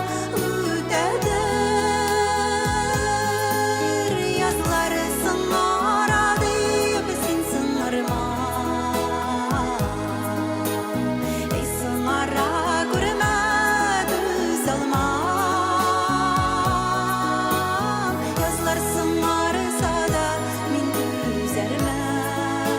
үтәдер Язлары сыңарады син сыңарма Эй сыңара күрмә күз алмам Язлар сыңарса да мин түзәрмәм Син сыңарсаң жан түз алмам Язлар сыңарса да мин түзәрмәм Син сыңарсаң жан түз алмам Язлар сыңарса да мин түзәрмәм Син сыңарсаң жан түз алмам Язлар сыңарса да мин түзәрмәм Син сыңарсаң жан түз алмам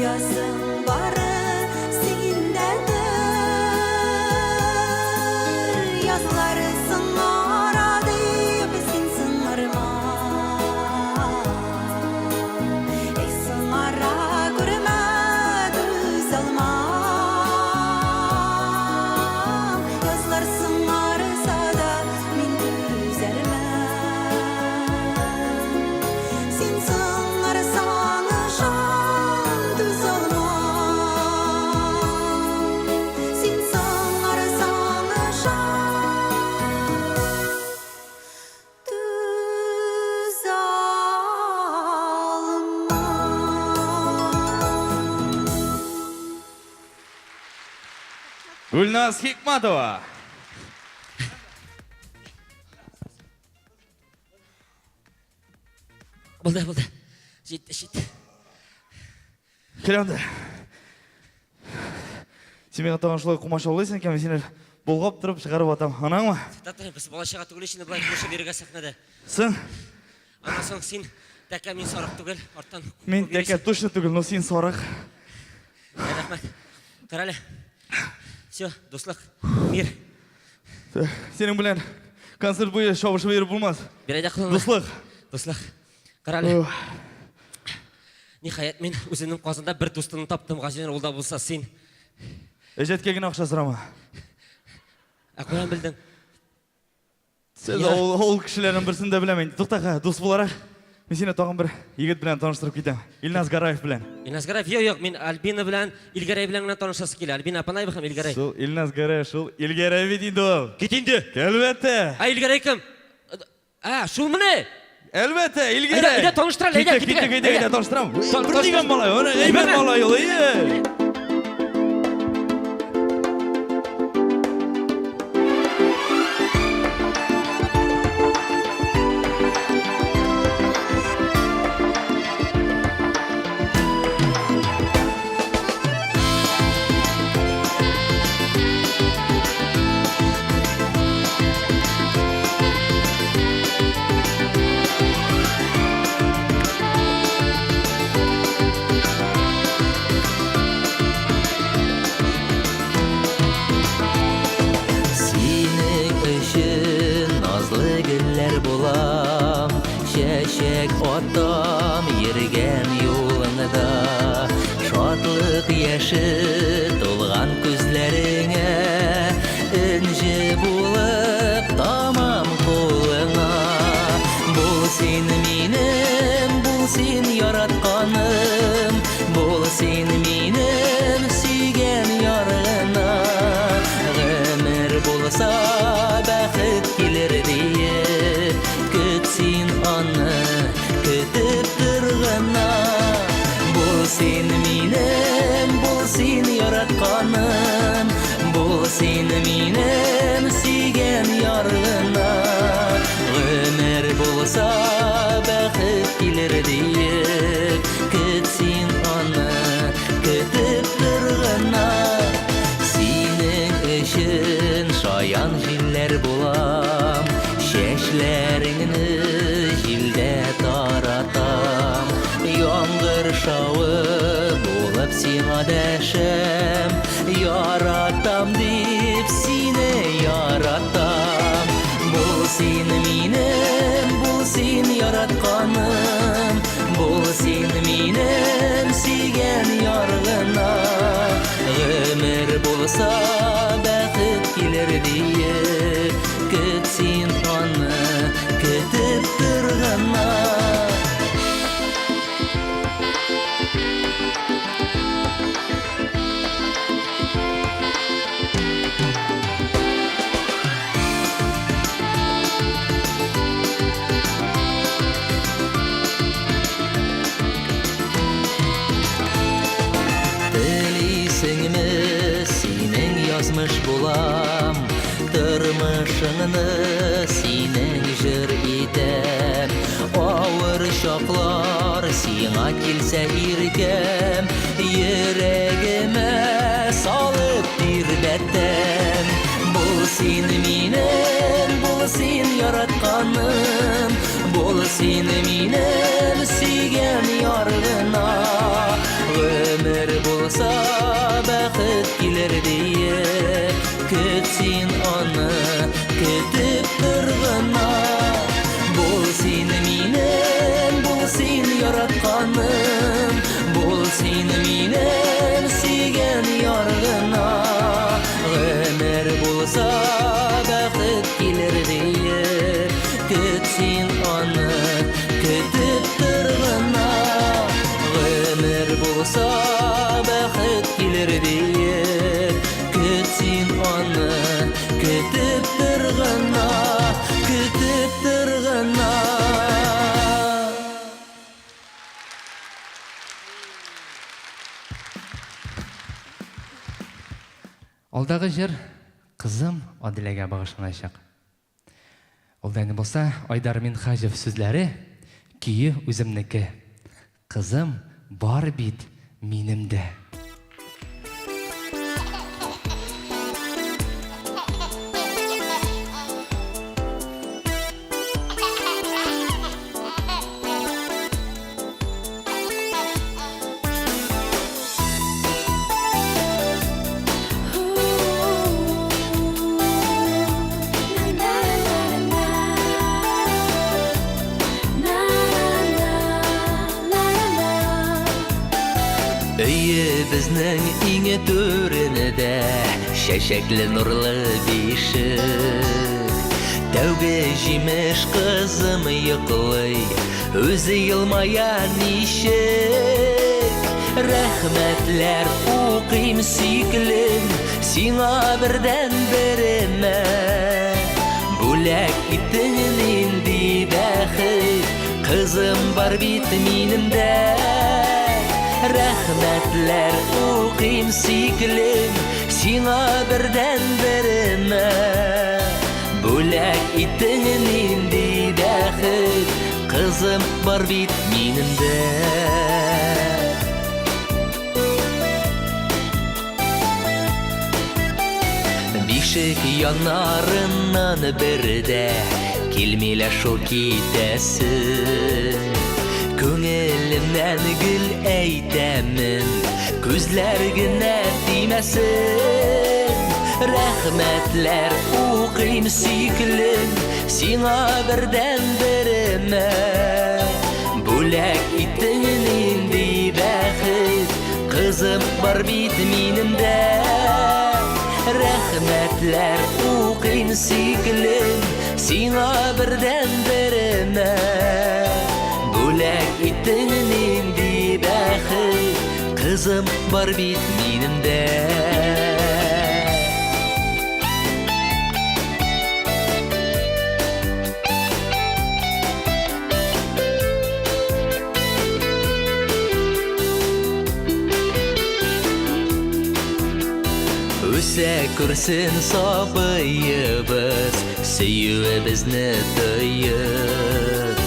Yazın bары senindedir. Yazıları sınaradı bizim sınarma. Ey sınara görme düz almam. Yazılar sınarsa da min düzelmem. Sen sınarsan şan düz almam. Sen sınarsan şan düz almam. Gulnaz Hikmatova. Болды. Жетті. Келемді. Сен мені тағаншылай құмаша олайсың екен, сені болғап тұрып шығарып атам. Анаң ма? Таттырым, біз балашаға түгілі ішіне бұлай көші беріге сақнады. Сен? Анасың сен тәкә мен сарық түгіл, артан. Мен тәке точно түгіл, но сен сорақ. Рахмет. Қаралы. Все, достық, мир. Сенің білен концерт бойы шабышы беріп болмас. Берайда қылыңа. Достық. Қаралы. Нихаят мен өзінің қасында бір достығын таптым, ғажен олда болса сен. Әжеткеген ақша сұрама. Ақыран білдің. Сен ол кішілерін бірсін де білемін. Тоқтаға, дос боларақ. Мен сені тоғын бір егет білен таныштырып кетем. Илназ Гараев білен. Илназ Гараев, жоқ, мен Альбина білен, Илгарай білен танышасы келі. Альбина апанай бұқым Илгарай. Шыл Илназ Гараев, шыл Илгарай дейді ол. Кетенді. Әлбәтте. Илгарай кім? Шул мұны? Әлбәтте, Илгарай. Айда таныштырал, айда, Кетті, таныштырам. Бір деген балай, оны әйбәт балай ол, Çeşek otam yürgen yolunda Şadlık yaşı dolgan gözlerine Inci bulup tamam koluna Bul sen minim, bul sen yaratkanım Bul sen minim, süygen yarına Ömür bulsa bəxit gelir diye Kütsin anı, kütüp durğuna Bul sen minim, bul sen yaratkanım Bul sen minim, süygen yarına Ömür bulsa bəxit gelir diye Kütsin anı, kütüp durğuna Senin için şayan jiller bulam Şeşlerini jilde taratam Yağmur şağı bulup sana deşem Yaratam deyip seni yaratam Bul sen minim, bul sen yaratkanım Bul sen minim, süygen yargına Ömür bulsa bəxit gelir diye Kütsin anı, kütüp durğuna Diliysinmi senin yazmış bulam Tırmışını senin jır idem Ağır şaklar sana kilse irgem Yüreğime salıp bir bettem Bul sen minim, bul sen yaratkanım Bul sen minim, süygen yargına Ömür болса бақыт келер дейе күт сен оны күтіп тұрғына бұл сені менің бұл сен яратқаным бұл сені менің сүйген ярғына өмір болса бақыт келер дейе күт сен оны күтіп тұрғына өмір болса бақыт келер дейе күт сен оны күтіп тұрғына күтіп тұрғына Алдағы жыр қызым Адиләгә бағышланачак. Ол да не болса, Айдар Минхажев сүзләре, күйі үземнеке. Қызым бар бит минемдә. Өйі біздің иңе төрінеді шәшәклі нұрлы бишік тәуге жемеш қызым йықлый өзі елмая нишік рәхмәтләр оқим сүйкілім сиңа бірден біріме бүләк иттің нинди бәхет қызым бар бит минемдә Рәхмәтләр оқим сүйкілім сиңа бірден біріме бүләк иттің нинди бәхет қызым бар бит минемдә бишек янарыннан бірдә келмелә шул китәсің Күңелімнән гүл әйтәмін Күзләр генә тимәсен Рәхмәтләр оқим сүйкілім Сиңа бірден біріме Бүләк иттің нинди бәхет Қызым бар бит минемдә Рәхмәтләр оқим сүйкілім Сиңа бірден біріме Бүләк иттің нинди бәхет Қызым бар бит минемдә Үсә күрсен сабыйыбыз Сөюебезне тойып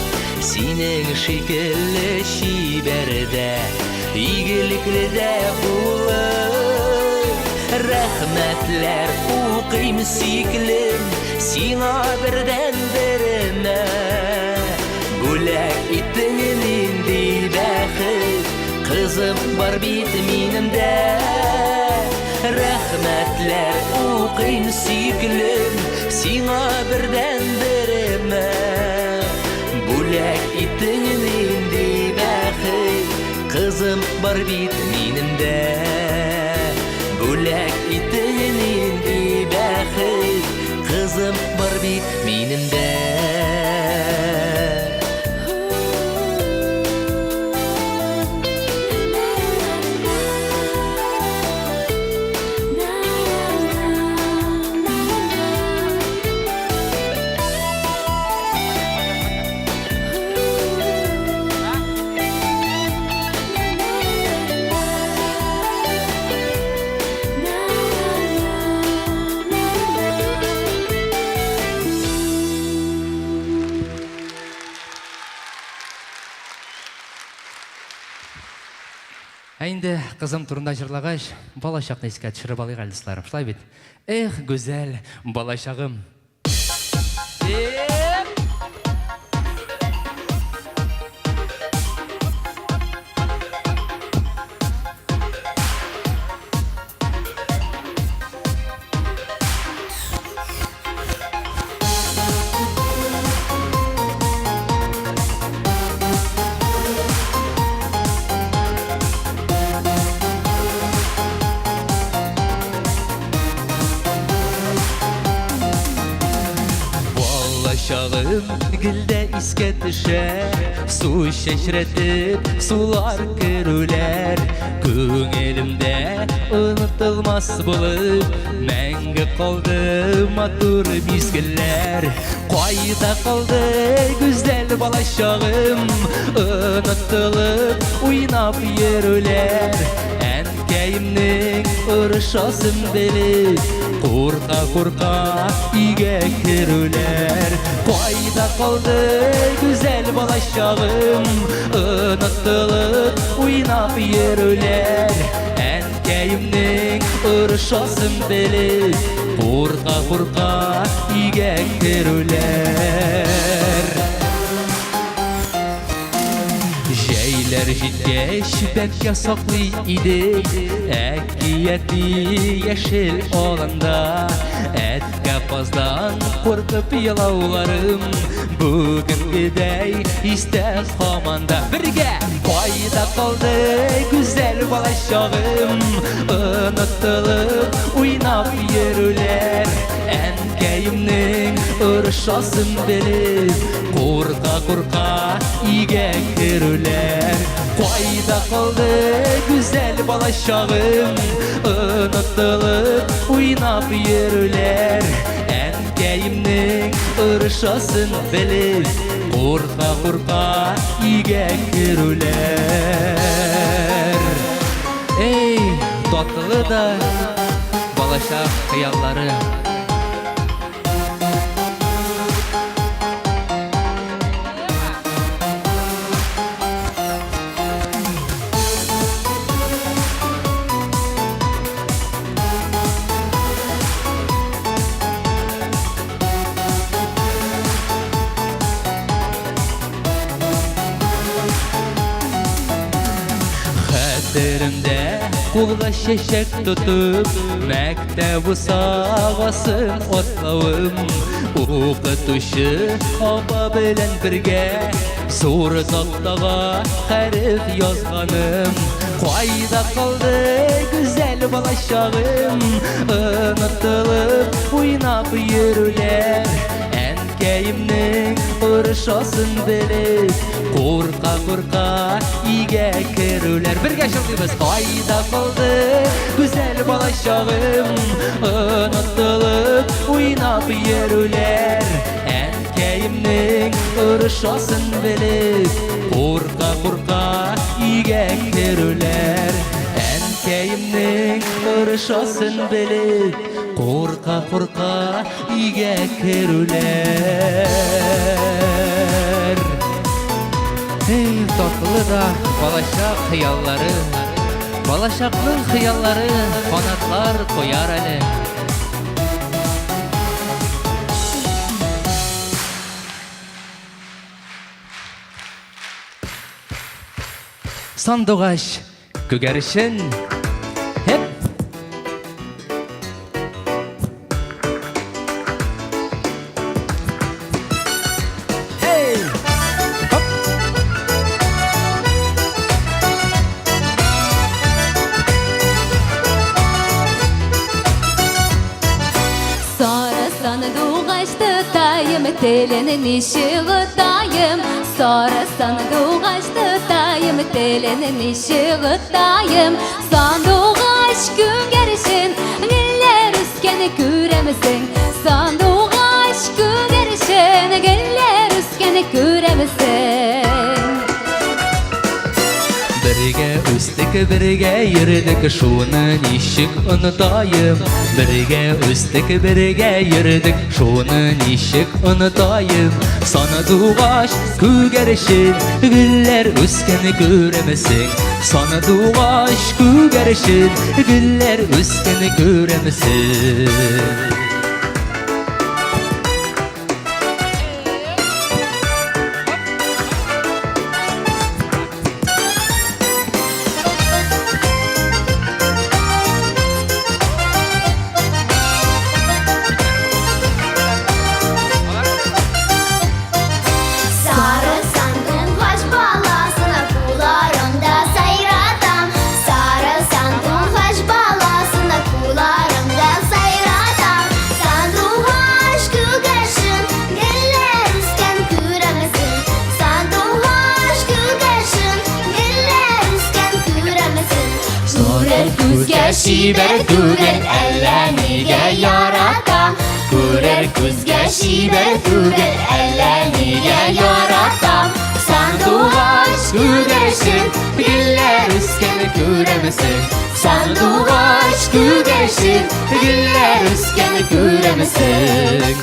Синең шикелле шибәрдә Игелекле дә булып Рәхмәтләр оқим сүйкілем Сиңа бірден біріме Бүләк иттің нинди бәхет Қызым бар бит минемдә Рәхмәтләр оқим сүйкілем Сиңа бірден біріме Бүләк иттің нинди бәхет Қызым бар бит минемдә Бүләк иттің нинди бәхет Қызым бар бит минемдә Әйінді қызым турында жырлағаш, балашақны еске түшіріп алайық әлдісларым. Шылай бет. Эх, гүзәл балашағым. Балым гілде іске түшер, су шешретіп, сулар көрулер. Көңелімде ұнытылмас болып, мәңгі қалды матур мезгіллер. Қайда қалды güzel балашағым, ұнытылып, ойнап ерулер. Әнкәйімнің ұрышасын біліп, Қорқа-қорқа үйге кірулер. Қайда қалды güzel балашағым, ұнытылып, ойнап ерулер. Әнкәйімнің ұрышасын біліп, Қорқа-қорқа үйге кірулер. Жәйлер жеткеш бәкке сақлый иді, әкиеті ешіл оланда. Әтке қаздан қорқып елауларым, бүгінгідей істе қаманда. Бірге! Қайда қалды güzel балашағым, ұнытылып, ойнап ерулер. Әнкәйімнің ұрышасын біліп, Қорқа-қорқа үйге кірулер. Қайда қалды güzel балашағым, ұнытылып, ойнап ерулер. Әнкәйімнің ұрышасын біліп, Қорқа-қорқа үйге кірулер. Ей, татлы да балашақ қияллары. Хәтерімде қолға шешек тұтып, мәктәбі сағасын отлауым. Оқытушы аба білін бірге, зор тақтаға хәріф yazғаным. Қайда қалды güzel балашағым, ұнытылып, ойнап ерулер. Әнкәйімнің ұрышасын біліп, Қорқа-қорқа үйге кірулер. Бірге жылдымыз. Қайда қалды güzel балашағым, ұнытылып, ойнап ерулер. Әнкәйімнің ұрышасын біліп, Қорқа-қорқа үйге кірулер. Әнкәйімнің ұрышасын біліп, Қорқа-қорқа үйге кірулер. Ей, татлы да балашақ қияллары, балашақның қияллары қанатлар қояр әлі. Сандуғаш күгәрішін хеп. Телinin işi gıdayım, sonrasını doğaçtı dayım. Telinin işi gıdayım, son doğaç gün gerişin, güller üskeni göremezsin. Son doğaç gün gerişin, güller üskeni göremezsin. Бірге өстік, бірге ердік, шуны нешік ұнытайым. Бірге өстік, бірге ердік, шуны нешік ұнытайым. Саны туғаш күгерішін, гүллер өскені көремісің. Саны туғаш күгерішін, гүллер өскені көремісің. Күрер күзгә шибәр түгел, әллә нигә ярата. Күрер күзгә шибәр түгел, әллә нигә ярата. Сандугач күгәрчен, гөлләр үскән күрәмесең. Сандугач күгәрчен, гөлләр үскән күрәмесең.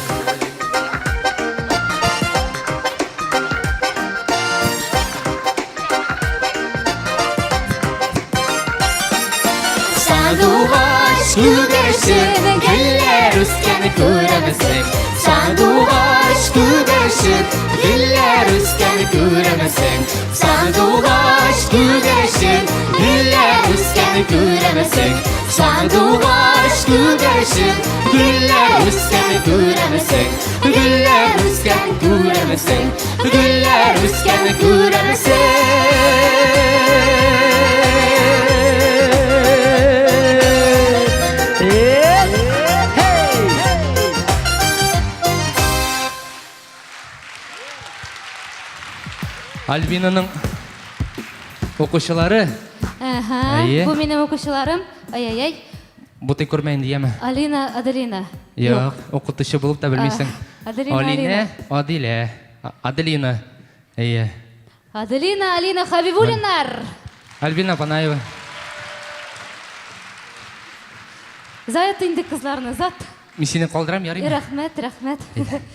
Сандугач күгәрчен, гөлләр үскән күрәмесең. Сандугач күгәрчен, гөлләр үскән күрәмесең. Сандугач күгәрчен, гөлләр үскән күрәмесең. Сандугач күгәрчен, гөлләр үскән күрәмесең. Гөлләр үскән күрәмесең. Гөлләр үскән Альбинаның оқушылары Әйе. Бу минем укучыларым. Ай-ай-ай. бұты көрмәйін дейемі? Алина, Аделина. Жоқ, оқытушы болып та білмейсің. Аделина, Алина, Адиле, Аделина. Әйе. Аделина, Алина Хабибулинар. Альбина Панаева. Зает инде кызларны, зат. Мен сені қалдырам, ярайма? Рахмет, рахмет.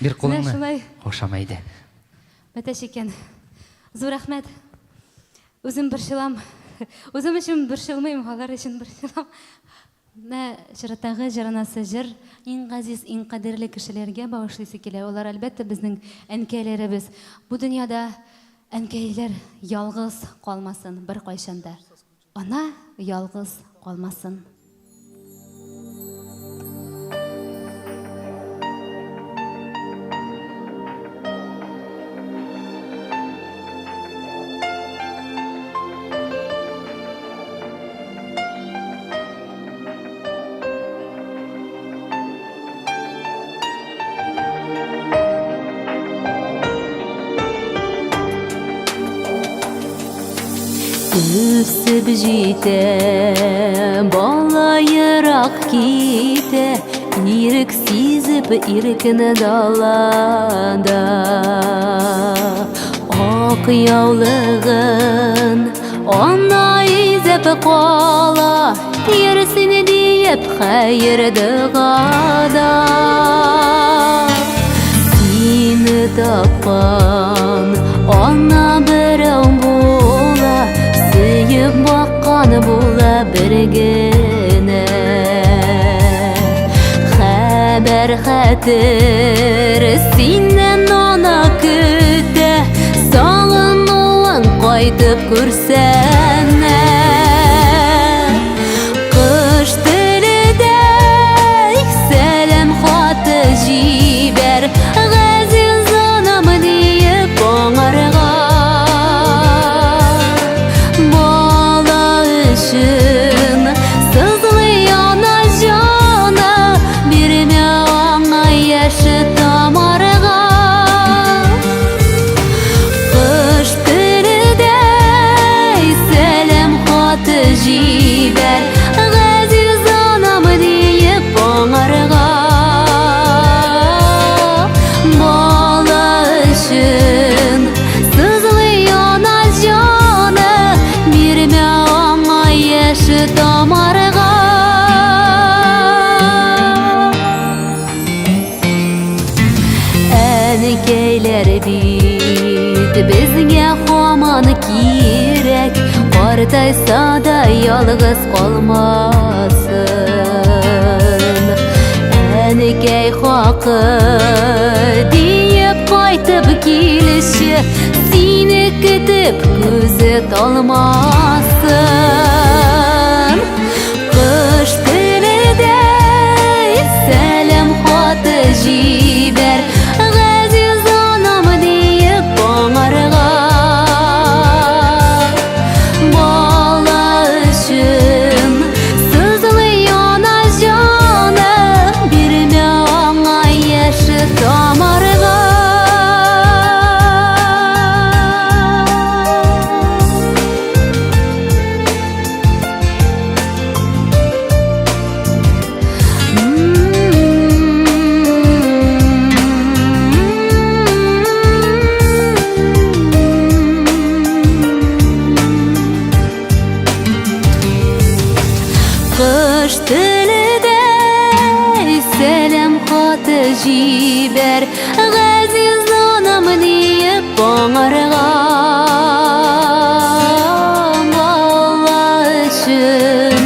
Бір қолыңны. Шулай. Қошамайды. Мәтәшекен. Зур рахмет. Үзем борчылам. Үзем өчен борчылмыйм, алар өчен борчылам. Мә шыратагы җыранасы җыр иң газиз, иң кадерле кешеләргә багышлыйсы килә. Олар әлбәттә безнең әнкәйләребез. Бу дөньяда әнкәйләр ялгыз калмасын бер кайчанда. Ана ялгыз калмасын. Үсіп жете, бала йырақ ките, ирік сизіп иркіні далада. Ақ яулығын ана изеп қала, ерсіні дейіп қайыр дұғада. Сені тапқан ана бірің бола, сүйіп баққан бола біргіне. Хәбәр хәтір синен ана күтті, сағынуын қайтып көрсәне. Қыш тілідей сәлем хаты жибәр, ғазиз анам дейіп оңарға. Бала үшін сызлы ана жаны, берме аңа яшы тамарға. Қыш тілідей сәлем хаты жибәр, ғазиз анам дейіп оңарға. Бала үшін сызлы ана жаны, берме аңа яшы тамарға. Әнекейлер бит бізге хаман кирәк, қартайса да ялғыз қалмасын. Әнекей хақы дейіп қайтып келіші, сені күтіп көзі талмасын. Қыш тілідей сәлем хаты жибәр, ғазиз анам дейіп оңарға. Бала үшін сызлы ана жаны, берме аңа яшы тамарға. Кыш тилидей сәлем хаты җибәр, газиз анам диеп аңарга бала өчен.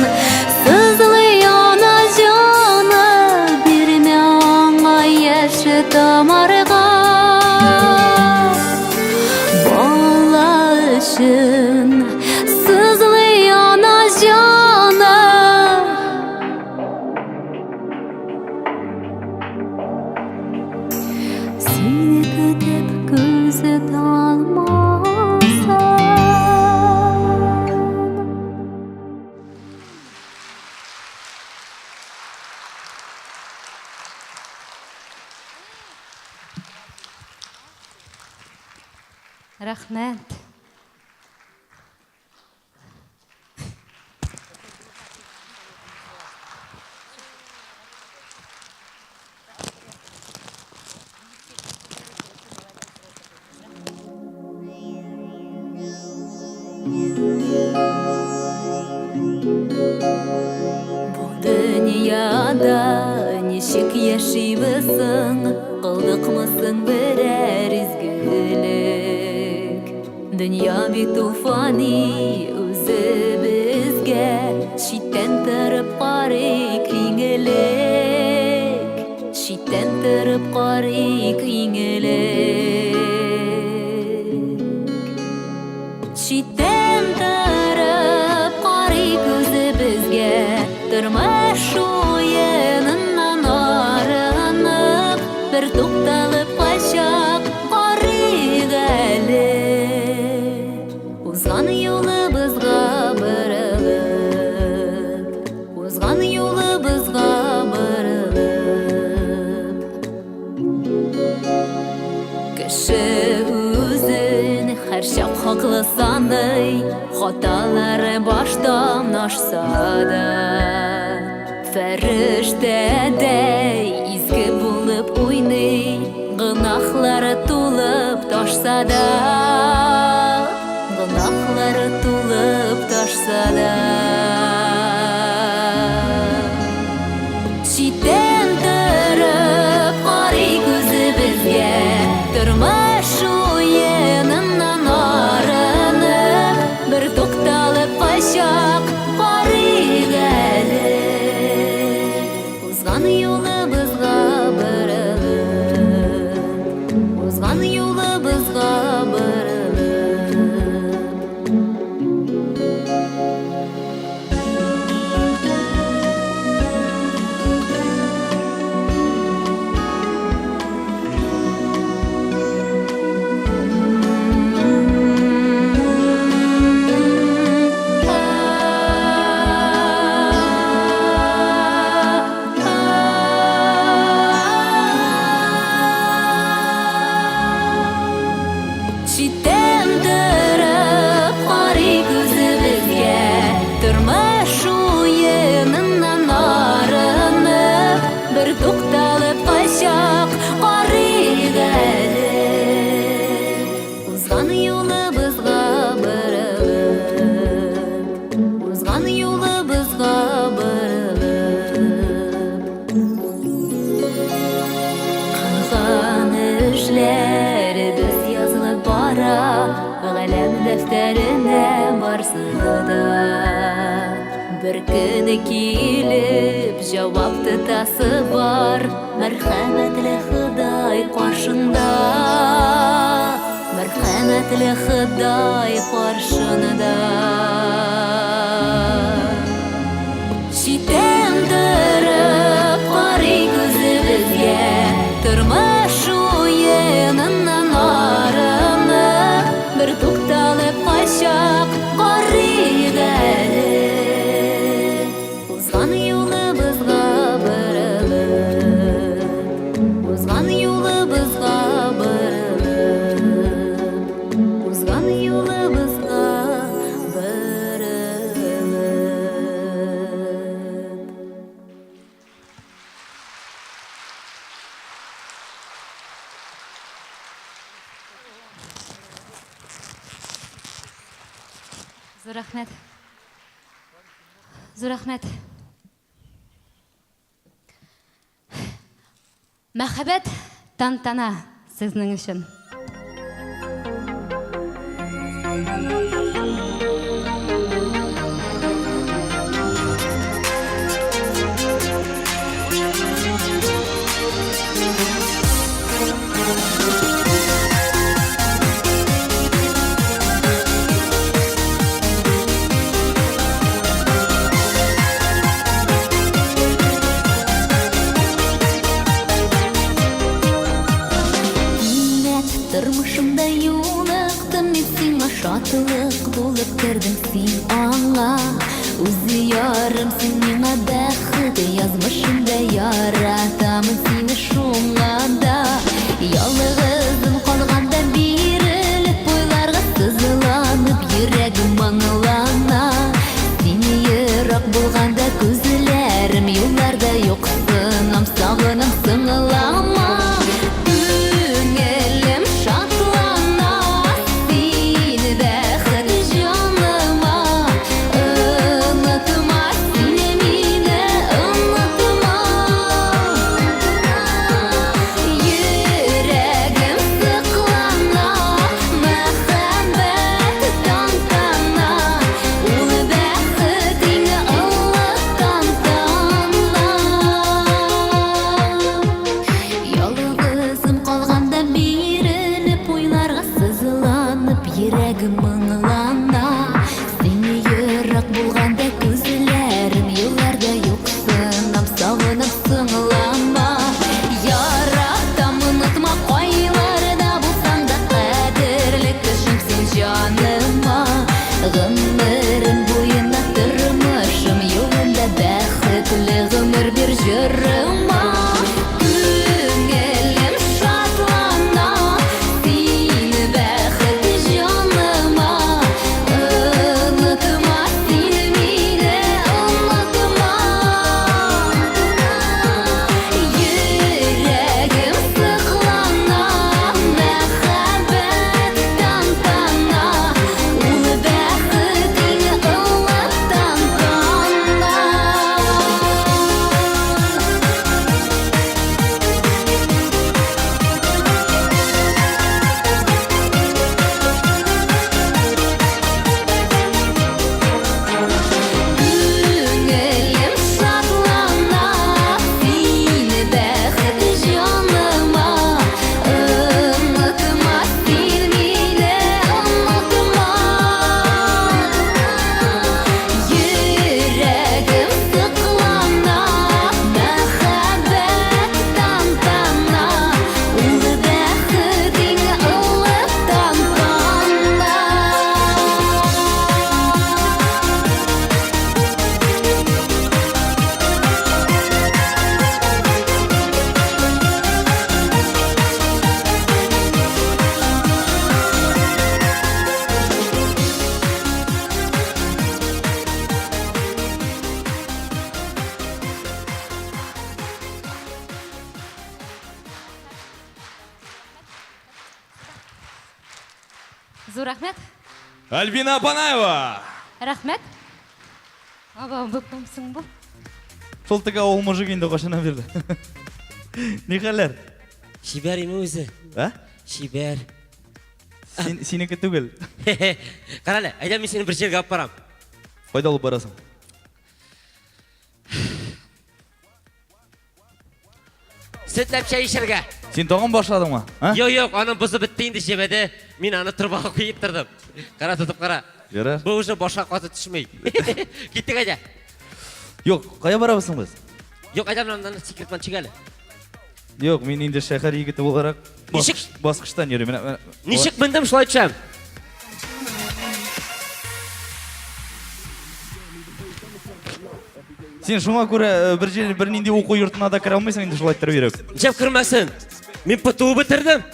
Сызлый ана җаны, бирмә аңа яше тамарга бала өчен. Сызлый ана җаны. Сені күтіп көзі талмаса. Рахмет. Бу дөньяда ничек яшибезсең, кылдыкмысың берәр изгелек. Дөнья бит уфани, үзебезгә читтән торып карыйк иң элек. Читтән торып карыйк иң элек. Читтән торып карыйк үзебезгә, тормыш уеныннан арынып, бер тукталып качак карыйк әле. Узган юлыбызга борылып, узган юлыбызга борылып. Кеше үзен һәр чак хаклы саный, хаталары баштан ашса да. Фәрештәдәй изге булып уйный, гынахлары тулып ташса да. Гынахлары тулып ташса да. Читтән торып карыйк үзебезгә, тормыш уеныннан арынып, бер тукталып качак карыйк әле. Узган юлыбызга борылып, узган юлыбызга борылып. Читтән торып карыйк үзебезгә, тормыш уеныннан арынып, бер тукталып качак карыйк әле. Узган юлыбызга борылып, узган юлыбызга борылып. Кылган эшләребез язылып бара, галәм дәфтәренә барсы да. Бер көне килеп җавап тотасы бар, мәрхәмәтле Ходай каршында. Мәрхәмәтле Ходай каршында. Читтән торып карыйк үзебезгә, тормыш уеныннан арынып, бер тукталып качак карыйк әле. Узган юлыбызга борылып, узган юлыбызга борылып, узган юлыбызга борылып. Зур рәхмәт. Зур рәхмәт. Мәхәббәт тантана сезнең өчен. Тормышымда юлыктым мен сиңа шатлык булып кердең син аңа. Үзе ярым син миңа бәхет язмышымда яратамын сине шуңа да. Ялгызым калганда бирелеп уйларга сызланып йөрәгем аңлана. Син ерак булганда күзләрем юлларда юксынам сагынам сыңлама. Йөрәгем аңлана, сине ерак булганда күзләрем юлларда юксынам сагынып сыңлама. Яратам онытма кайларда булсаң да кадерле кешем син җаныма. Гомерем буена тормышым юлында бәхетле гомер бир җырыма. Зур рәхмәт. Альбина Панаева. Рәхмәт. Аба, бөкмәмсең бу. Шул теге авыл мужик инде кашана бирде. Ни хәлләр? Шибәр име үзе. А? Шибәр. Синеке түгел. Карале, әйдә мин сине бер җиргә алып барам. Кайда алып барасың? Сөтләп чәй эчәргә. Син тагын башладыңмы? Юк, аның бузы бетте инде җебәдә. Мин аны торбага куеп тордым. Кара тотып кара. Ярар. Бу уже башка каты төшмәй. Киттек әйдә. Юк, кая барабызсың без? Юк, әйдә менә секретман чигәле. Юк, мин инде шәһәр егете буларак баскычтан йөрим. Ничек мендем шулай төшәм? Син шуңа күрә бер нинди уку йортына да керә алмыйсың инде шулай торып йөреп. Җеп кермәсен. Мин ПТУ бетердем.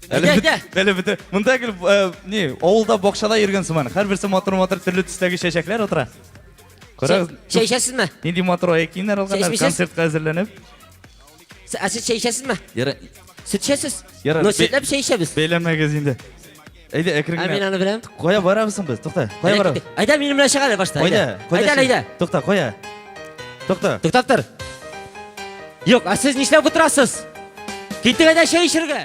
Әле бите. Монда кел авылда бакчада йөргән сыман. Һәрберсе матур төрле төстәге чәчәкләр утыра. Күрәсез? Чәй эчәсезме? Нинди матур киемнәр алганнар, концертка әзерләнеп. Сез чәй эчәсезме? Ярар. Сөт эчәсез? Ярар. Ну, сөтләп чәй эчәбез. Бәйләмәгез инде. Әйдә, әкрен Мин генә. аны беләм. Кая барабызсың без? Тукта. Кая барабыз? Әйдә, минем белән чыгалы башта. Әйдә. Әйдә. Тукта, кая? Тукта. Туктап тор. Yok, siz нишләп отырасыз? Китик әйдә чәй эчәргә.